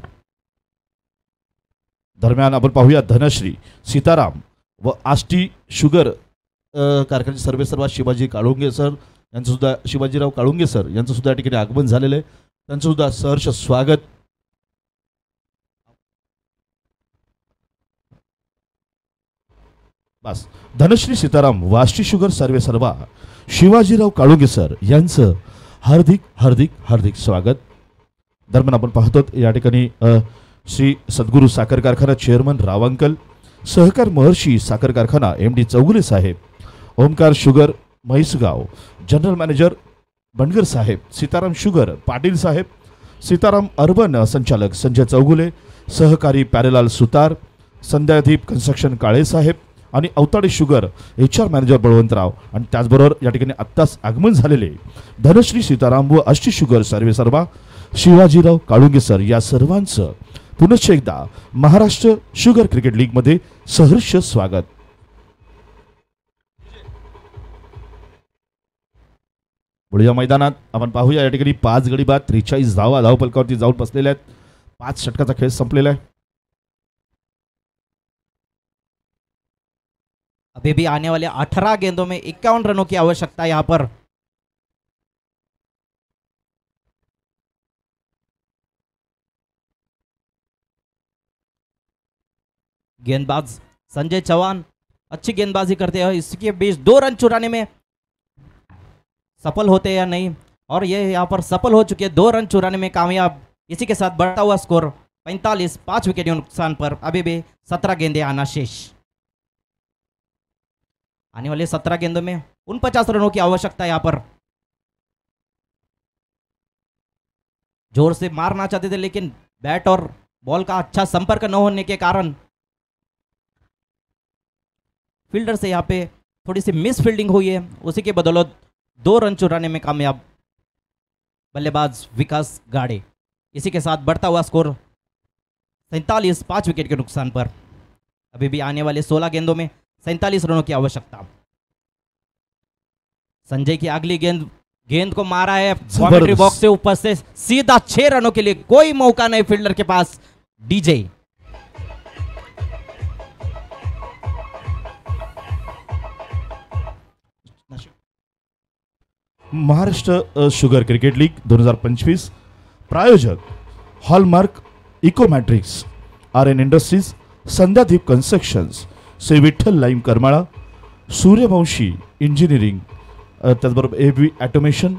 दरम्यान आपण पाहूया धनश्री सीताराम व आष्टी शुगर कारखान्याचे सर्वेसर्वा शिवाजी काळुंगे सर यांचं सुद्धा, शिवाजीराव काळुंगे सर यांचं सुद्धा या ठिकाणी आगमन झालेलं आहे. त्यांचं सुद्धा सहर्ष स्वागत. बस धनश्री सीताराम व आष्टी शुगर सर्वेसर्वा शिवाजीराव काळुंगे सर यांचं हार्दिक हार्दिक हार्दिक स्वागत. दरम्यान आपण पाहतो या ठिकाणी श्री सद्गुरू साखर कारखाना चेअरमन राव अंकल, सहकार महर्षी साखर कारखाना MD Chougule saheb, Omkar sugar Maheshgaon general manager Bangar saheb, Sitaram sugar Patil saheb, Sitaram urban संचालक संजय चौगुले, सहकारी प्यारेलाल सुतार, संध्यादीप कन्स्ट्रक्शन काळे साहेब आणि Awatade sugar HR manager Balwantrao. आणि त्याचबरोबर या ठिकाणी आत्ताच आगमन झालेले धनश्री सीताराम व आष्टी शुगर सर्वेसर्वा शिवाजीराव काळुंगे सर या सर्वांचं पुनश्च एकदा महाराष्ट्र शुगर क्रिकेट लीग मध्ये सहर्ष स्वागत. पुढे या मैदानात आपण पाहूया या ठिकाणी 5 गडी बाद 43 धावा धावफलकावरती जाऊन बसलेले आहेत. 5 षटकाचा खेळ संपलेला आहे. अभी भी आने वाले 18 गेंदों में 51 रनों की आवश्यकता है यहां पर. गेंदबाज संजय चौहान अच्छी गेंदबाजी करते हैं. इसके बीच 2 रन चुराने में सफल होते हैं या नहीं, और ये यहां पर सफल हो चुके हैं. 2 रन चुराने में कामयाब. इसी के साथ बढ़ता हुआ स्कोर 45, 5 विकेट के नुकसान पर अभी भी 17 गेंदें आना शेष. आने वाले 17 गेंदों में 49 रनों की आवश्यकता है यहां पर. जोर से मारना चाहते थे लेकिन बैट और बॉल का अच्छा संपर्क न होने के कारण फील्डर से यहां पे थोड़ी सी मिस फील्डिंग हुई है. उसी के बदौलत 2 रन चुराने में कामयाब बल्लेबाज विकास गाड़े. इसी के साथ बढ़ता हुआ स्कोर 47, 5 विकेट के नुकसान पर. अभी भी आने वाले 16 गेंदों में 47 रनों की आवश्यकता. संजय की अगली गेंद को मारा है बाउंड्री बॉक्स से ऊपर से सीधा 6 रनों के लिए. कोई मौका नहीं फील्डर के पास. DJ Maharashtra sugar cricket league 2025 प्रायोजक Hallmark Ecomatrix, RN Industries, Sandhyadeep Constructions, Shri Vitthal Lime Karmala, Suryavanshi Engineering, त्याचबरोबर AB ऑटोमेशन,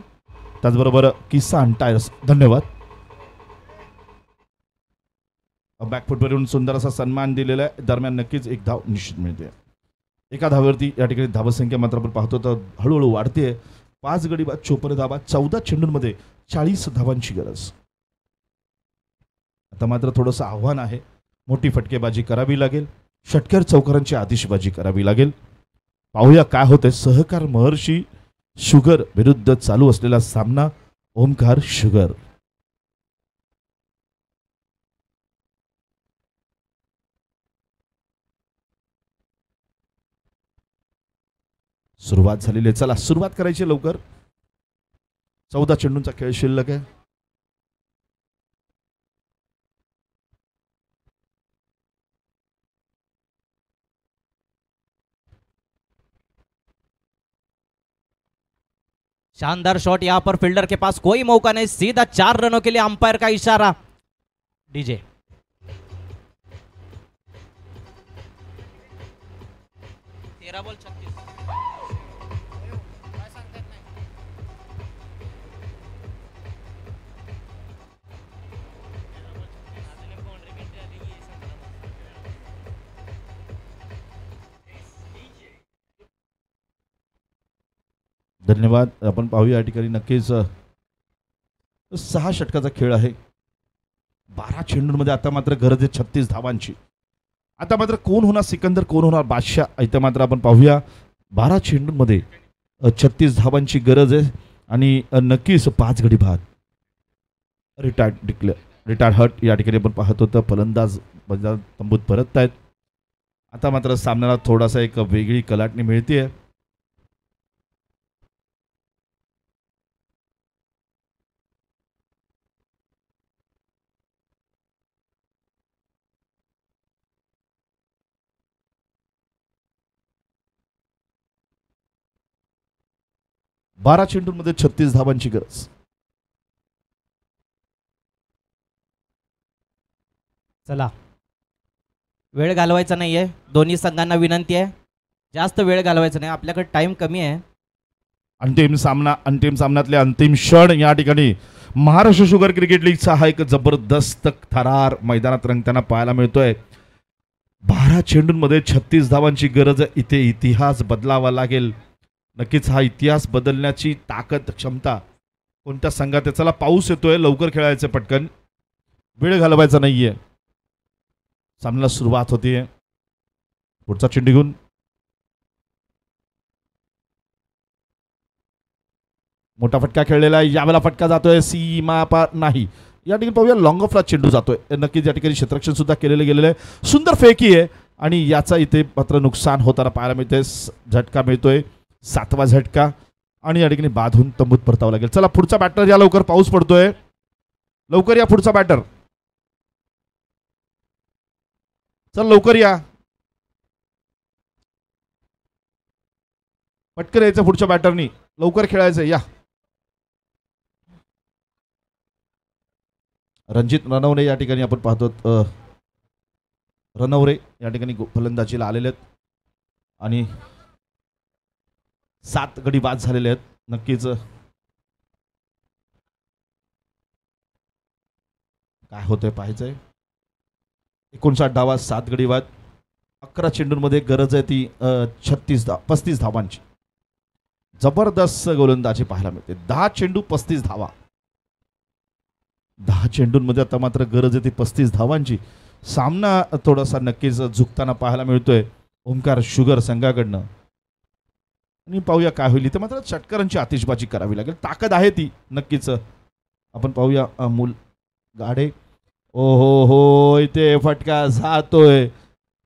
त्याचबरोबर किसान टायर्स. धन्यवाद. बॅकफुटवर येऊन सुंदर असा सन्मान दिलेला आहे. दरम्यान नक्कीच एक धाव निश्चित मिळते. एका धावेवरती या ठिकाणी धावसंख्या मात्र आपण पाहतो तर हळूहळू वाढते. 5 गडी बाद 54 धावा 14 चेंडूंमध्ये 40 धावांची गरज. आता मात्र थोडंसं आव्हान आहे. मोठी फटकेबाजी करावी लागेल. षटकार चौकारांची आतिषबाजी करावी लागेल. पाहूया काय होते. सहकार महर्षी शुगर विरुद्ध चालू असलेला सामना ओमकार शुगर. सुरुवात झालेली आहे. चला सुरुवात करायची लवकर. 14 चेंडूंचा खेळ शिल्लक आहे. शानदार शॉट. यहां पर फील्डर के पास कोई मौका नहीं. सीधा 4 रनों के लिए अंपायर का इशारा. DJ 13 ball 36. धन्यवाद. आपण पाहूया या ठिकाणी नक्कीच 6 षटकाचा खेळ आहे. 12 चेंडूंमध्ये आता मात्र गरज आहे 36 धावांची. आता मात्र कोण होणार सिकंदर, कोण होणार बादशाह, इथं मात्र आपण पाहूया. 12 चेंडूंमध्ये 36 धावांची गरज आहे आणि नक्कीच 5 गडी बाद. रिटायर्ड हट या ठिकाणी आपण पाहतो तर फलंदाज तंबूत परत आहेत. आता मात्र सामन्याला थोडासा एक वेगळी कलाटणी मिळते. बारा चेंडूंमध्ये 36 धावांची गरज. चला वेळ घालवायचा नाहीये. दोन्ही संघांना विनंती आहे जास्त वेळ घालवायचा नाही. आपल्याकडे टाइम कमी आहे. अंतिम सामन्यातले अंतिम क्षण या ठिकाणी महाराष्ट्र शुगर क्रिकेट लीगचा हा एक जबरदस्त थरार मैदानात रंगताना पाहायला मिळतोय. 12 चेंडूंमध्ये 36 धावांची गरज. इथे इतिहास बदलावा लागेल. नक्कीच हा इतिहास बदलण्याची ताकद क्षमता कोणत्या संघात आहे. चला पाऊस येतोय, लवकर खेळायचं, पटकन वेळ घालवायचा नाहीये. सामन्याला सुरुवात होतीये. पुढचा चेंडू घेऊन मोठा फटका खेळलेला आहे. यावेळेला फटका जातोय सीमा पार नाही. या ठिकाणी पाहूया लॉंग ऑफला चेंडू जातोय. नक्कीच या ठिकाणी क्षेत्ररक्षण सुद्धा केलेलं गेलेलं आहे. सुंदर फेकी आहे आणि याचा इथे मात्र नुकसान होताना पाहायला मिळतंय. झटका मिळतोय 7वा झटका. आणि या ठिकाणी बांधून तंबूत परतावं लागेल. चला पुढचा बॅटर या लवकर, पाऊस पडतोय, लवकर या पुढचा बॅटर, चल लवकर या, पटकन यायचं पुढच्या बॅटरनी, लवकर खेळायचं या. रणजित रणवरे या ठिकाणी आपण पाहतो, रणवरे या ठिकाणी फलंदाजीला आलेले आहेत आणि 7 गडी बाद झालेले आहेत. नक्कीच काय होतंय पाहायचंय. 59 धावा, 7 गडी बाद, 11 चेंडूंमध्ये गरज आहे ती 35 धावांची. जबरदस्त गोलंदाजी पाहायला मिळते. 10 चेंडू 35 धावा, 10 चेंडूंमध्ये आता मात्र गरज आहे ती 35 धावांची. सामना थोडासा नक्कीच झुकताना पाहायला मिळतोय ओमकार शुगर संघाकडनं. आणि पाहूया काय होईल. इथे मात्र षटकारांची आतिषबाजी करावी लागेल, ताकद आहे ती नक्कीच. आपण पाहूया अमोल गाडे, ओ हो हो, इथे फटका जातोय,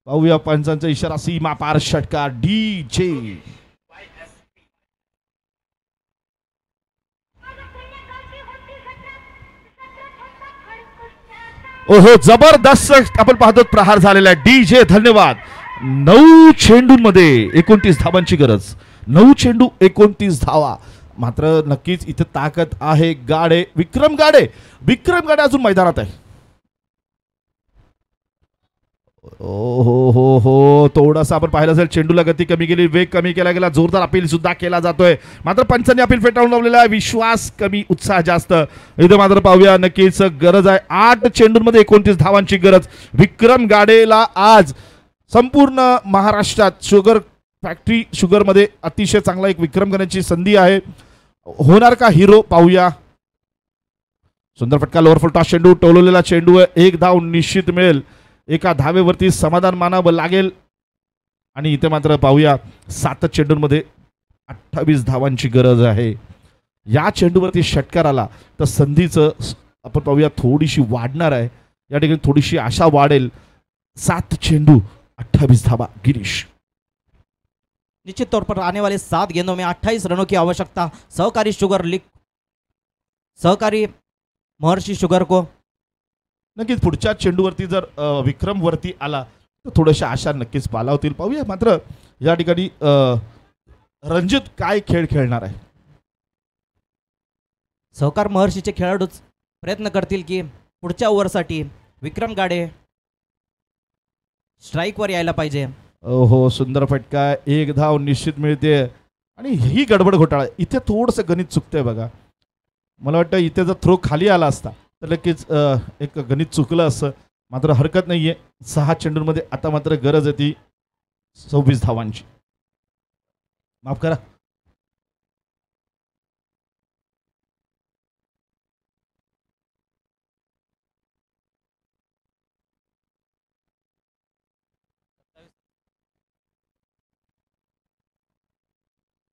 पाहूया पंचांचा इशारा, सीमा पार षटकार, DJ. ओहो, जबरदस्त आपण पाहतो प्रहार झालेला आहे. DJ धन्यवाद. 9 चेंडूंमध्ये 29 धावांची गरज, 9 चेंडू 29 धावा. मात्र नक्कीच इथे ताकद आहे. गाडे, विक्रम गाडे अजून मैदानात आहे. ओ हो हो हो, थोडासा आपण पाहिलं असेल चेंडूला गती कमी केली, वेग कमी केला गेला, जोरदार अपील सुद्धा केला जातोय. मात्र पंचांनी अपील फेटाळून लावलेला आहे. विश्वास कमी, उत्साह जास्त. इथे मात्र पाहूया नक्कीच गरज आहे 8 चेंडूंमध्ये 29 धावांची गरज. विक्रम गाडेला आज संपूर्ण महाराष्ट्रात शुगर फॅक्टरी शुगरमध्ये अतिशय चांगला एक विक्रम करण्याची संधी आहे. होणार का हिरो, पाहूया. सुंदर फटका, लोअर फुल टॉस चेंडू, टोलवलेला चेंडू, 1 धाव निश्चित मिळेल. एका धावेवरती समाधान मानावं लागेल. आणि इथे मात्र पाहूया 7 चेंडूंमध्ये 28 धावांची गरज आहे. या चेंडूवरती षटकार आला तर संधीचं आपण पाहूया थोडीशी वाढणार आहे. या ठिकाणी थोडीशी आशा वाढेल. 7 चेंडू 28 धावा. गिरीश, निश्चित तौर पर आने वाले 7 गेंदों में 28 रनों की आवश्यकता सहकारी शुगर लीग, सहकारी महर्षि शुगर को. नक्कीच पुढच्या चेंडूवरती जर विक्रम वरती आला तर थोड्याशा आशा नक्कीच पालावतील. पाहूया मात्र या ठिकाणी रणजित काय खेळ खेळणार आहे. सहकार महर्षीचे खेळाडूच प्रयत्न करतील की पुढच्या ओव्हरसाठी विक्रम गाडे स्ट्राईकवर यायला पाहिजे. हो, सुंदर फटका, 1 धाव निश्चित मिळते. आणि ही गडबड घोटाळा, इथे थोडंसं गणित चुकतंय बघा. मला वाटतं इथे जर थ्रो खाली आला असता तर नक्कीच एक गणित चुकलं असं. मात्र हरकत नाहीये. 6 चेंडूंमध्ये आता मात्र गरज आहे ती 26 धावांची. माफ करा.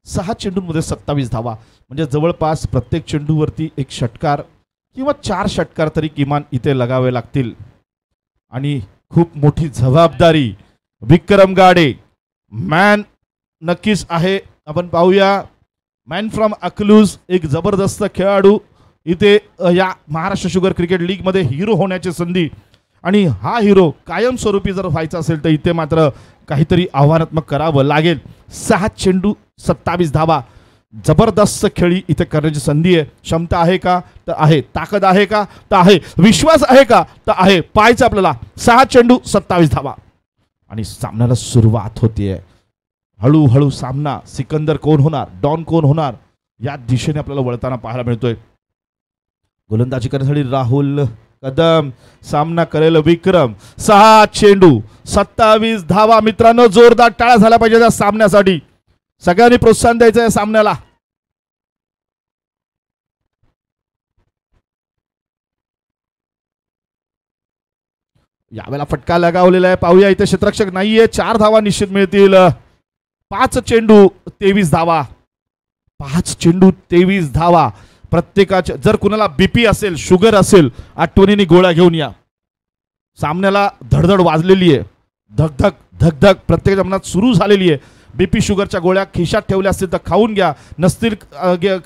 सहा चेंडूंमध्ये 27 धावा, म्हणजे जवळपास प्रत्येक चेंडूवरती एक षटकार किंवा 4 षटकार तरी किमान इथे लगावे लागतील. आणि खूप मोठी जबाबदारी विक्रम गाडे मॅन नक्कीच आहे. आपण पाहूया, मॅन फ्रॉम अकलूज, एक जबरदस्त खेळाडू. इथे या महाराष्ट्र शुगर क्रिकेट लीग मध्ये हिरो होण्याची संधी. आणि हा हिरो कायमस्वरूपी जर व्हायचा असेल तर इथे मात्र काहीतरी आव्हानात्मक करावं लागेल. 6 चेंडू 27 धावा, जबरदस्त खेळी इथे करण्याची संधी आहे. क्षमता आहे का तर आहे, ताकद आहे का तर आहे, विश्वास आहे का तर आहे. पाहायचं आपल्याला. 6 चेंडू 27 धावा आणि सामन्याला सुरुवात होतीये. हळूहळू सामना सिकंदर कोण होणार, डॉन कोण होणार या दिशेने आपल्याला वळताना पाहायला मिळतोय. गोलंदाजी करण्यासाठी राहुल कदम, सामना करेल विक्रम. 6 चेंडू 27 धावा. मित्रांनो, जोरदार टाळ्या झाल्या पाहिजे या सामन्यासाठी. सगळ्यांनी प्रोत्साहन द्यायचं या सामन्याला. यावेळेला फटका लगावलेला आहे. पाहूया, इथे क्षेत्ररक्षक नाहीये. 4 धावा निश्चित मिळतील. 5 चेंडू 23 धावा. 5 चेंडू 23 धावा. प्रत्येकाच्या, जर कुणाला बीपी असेल, शुगर असेल, आठवणीने गोळ्या घेऊन या. सामन्याला धडधड वाजलेली आहे. धकधक धकधक प्रत्येकाच्या मनात सुरू झालेली आहे. BP शुगरच्या गोळ्या खिशात ठेवल्या असतील तर खाऊन घ्या, नसतील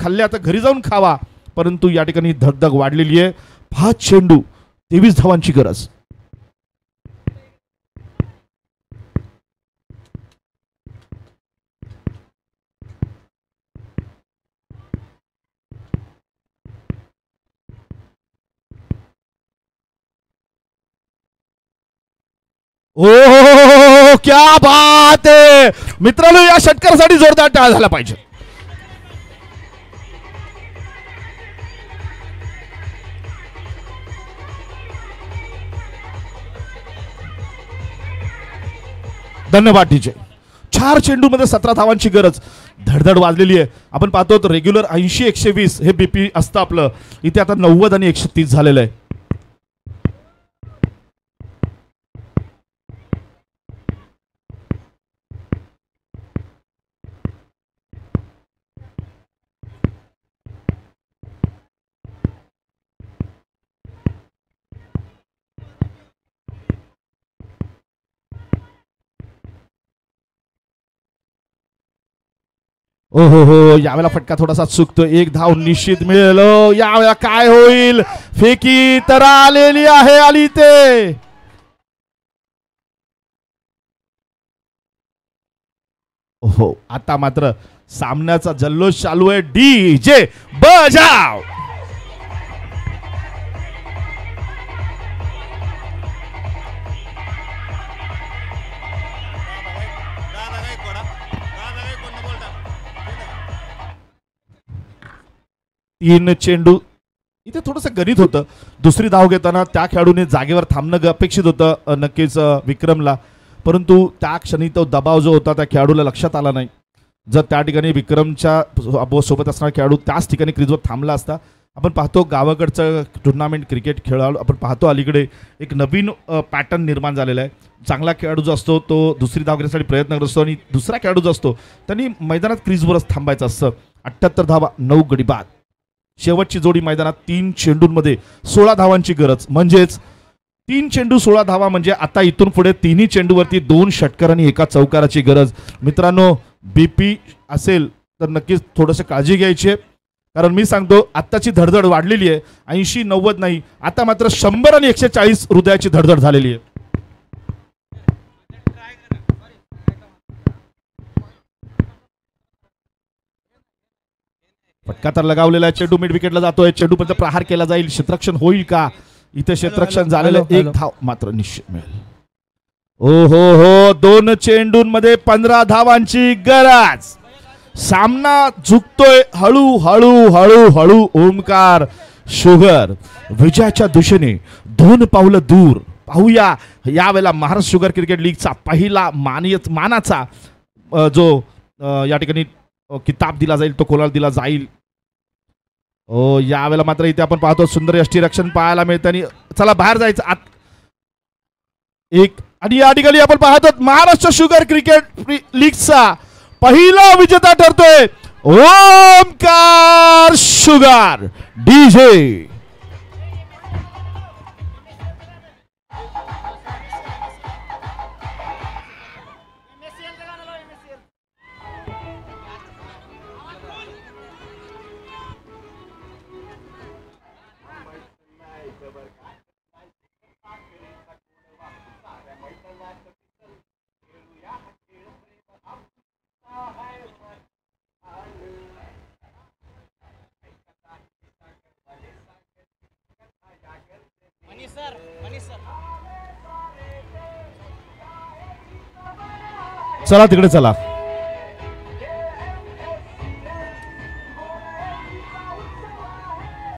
खाल्ल्या तर घरी जाऊन खावा. परंतु या ठिकाणी धगधग वाढलेली आहे. 5 चेंडू 23 धावांची गरज. ओ क्या बात आहे मित्रांनो, या षटकारासाठी जोरदार टाळ झाला पाहिजे. धन्यवाद डीजे. 4 चेंडू मध्ये 17 धावांची गरज. धडधड वाजलेली आहे. आपण पाहतो रेग्युलर 80-120 हे BP असतं आपलं, इथे आता 90 आणि 130 झालेलं आहे. ओहो हो, यावेळेला फटका थोडासा चुकतो. 1 धाव निश्चित मिळेल. यावेळेला काय होईल? फेकी तर आलेली आहे, आली ते. हो, आता मात्र सामन्याचा जल्लोष चालू आहे. DJ बजाव. तीन चेंडू. इथे थोडंसं गणित होतं. दुसरी धाव घेताना त्या खेळाडूने जागेवर थांबणं अपेक्षित होतं नक्कीच विक्रमला, परंतु त्या क्षणी तो दबाव जो होता त्या खेळाडूला लक्षात आला नाही. जर त्या ठिकाणी विक्रमच्या सोबत असणारा खेळाडू त्याच ठिकाणी क्रीजवर थांबला असता. आपण पाहतो गावाकडचं टुर्नामेंट क्रिकेट खेळाडू, आपण पाहतो अलीकडे एक नवीन पॅटर्न निर्माण झालेला आहे. चांगला खेळाडू जो असतो तो दुसरी धाव घेण्यासाठी प्रयत्न करत असतो आणि दुसरा खेळाडू जो असतो त्यांनी मैदानात क्रीजवरच थांबायचं असतं. 78 धावा 9 गडी बाद. शेवटची जोडी मैदानात 3 चेंडूंमध्ये 16 धावांची गरज. म्हणजेच 3 चेंडू 16 धावा म्हणजे आता इथून पुढे 3ही चेंडूवरती 2 षटकार आणि 1 चौकाराची गरज. मित्रांनो, BP असेल तर नक्कीच थोडंसं काळजी घ्यायची आहे, कारण मी सांगतो आत्ताची धडधड वाढलेली आहे. 80-90 नाही, आता मात्र 100 आणि 140 हृदयाची धडधड झालेली आहे. फटका तर लगावलेला आहे. चेंडू मिड विकेटला जातोय. चेंडूपर्यंत प्रहार केला जाईल. क्षेत्ररक्षण होईल का? इथे क्षेत्ररक्षण झालेलं. 1 धाव मात्र निश्चित मिळेल. ओ हो हो, 2 चेंडूंमध्ये 15 धावांची गरज. सामना झुकतोय हळू हळू हळू हळू. ओमकार शुगर विजयाच्या दिशेने 2 पावलं दूर. पाहूया यावेळेला महाराष्ट्र शुगर क्रिकेट लीगचा पहिला मानाचा जो या ठिकाणी किताब दिला जाईल तो कोणाला दिला जाईल. ओ यावेळेला मात्र इथे आपण पाहतो सुंदर यष्टीरक्षण पाहायला मिळतं. आणि चला बाहेर जायचं आत. आणि या ठिकाणी आपण पाहतो महाराष्ट्र शुगर क्रिकेट लीगचा पहिला विजेता ठरतोय ओमकार शुगर. DJ चला तिकडे चला.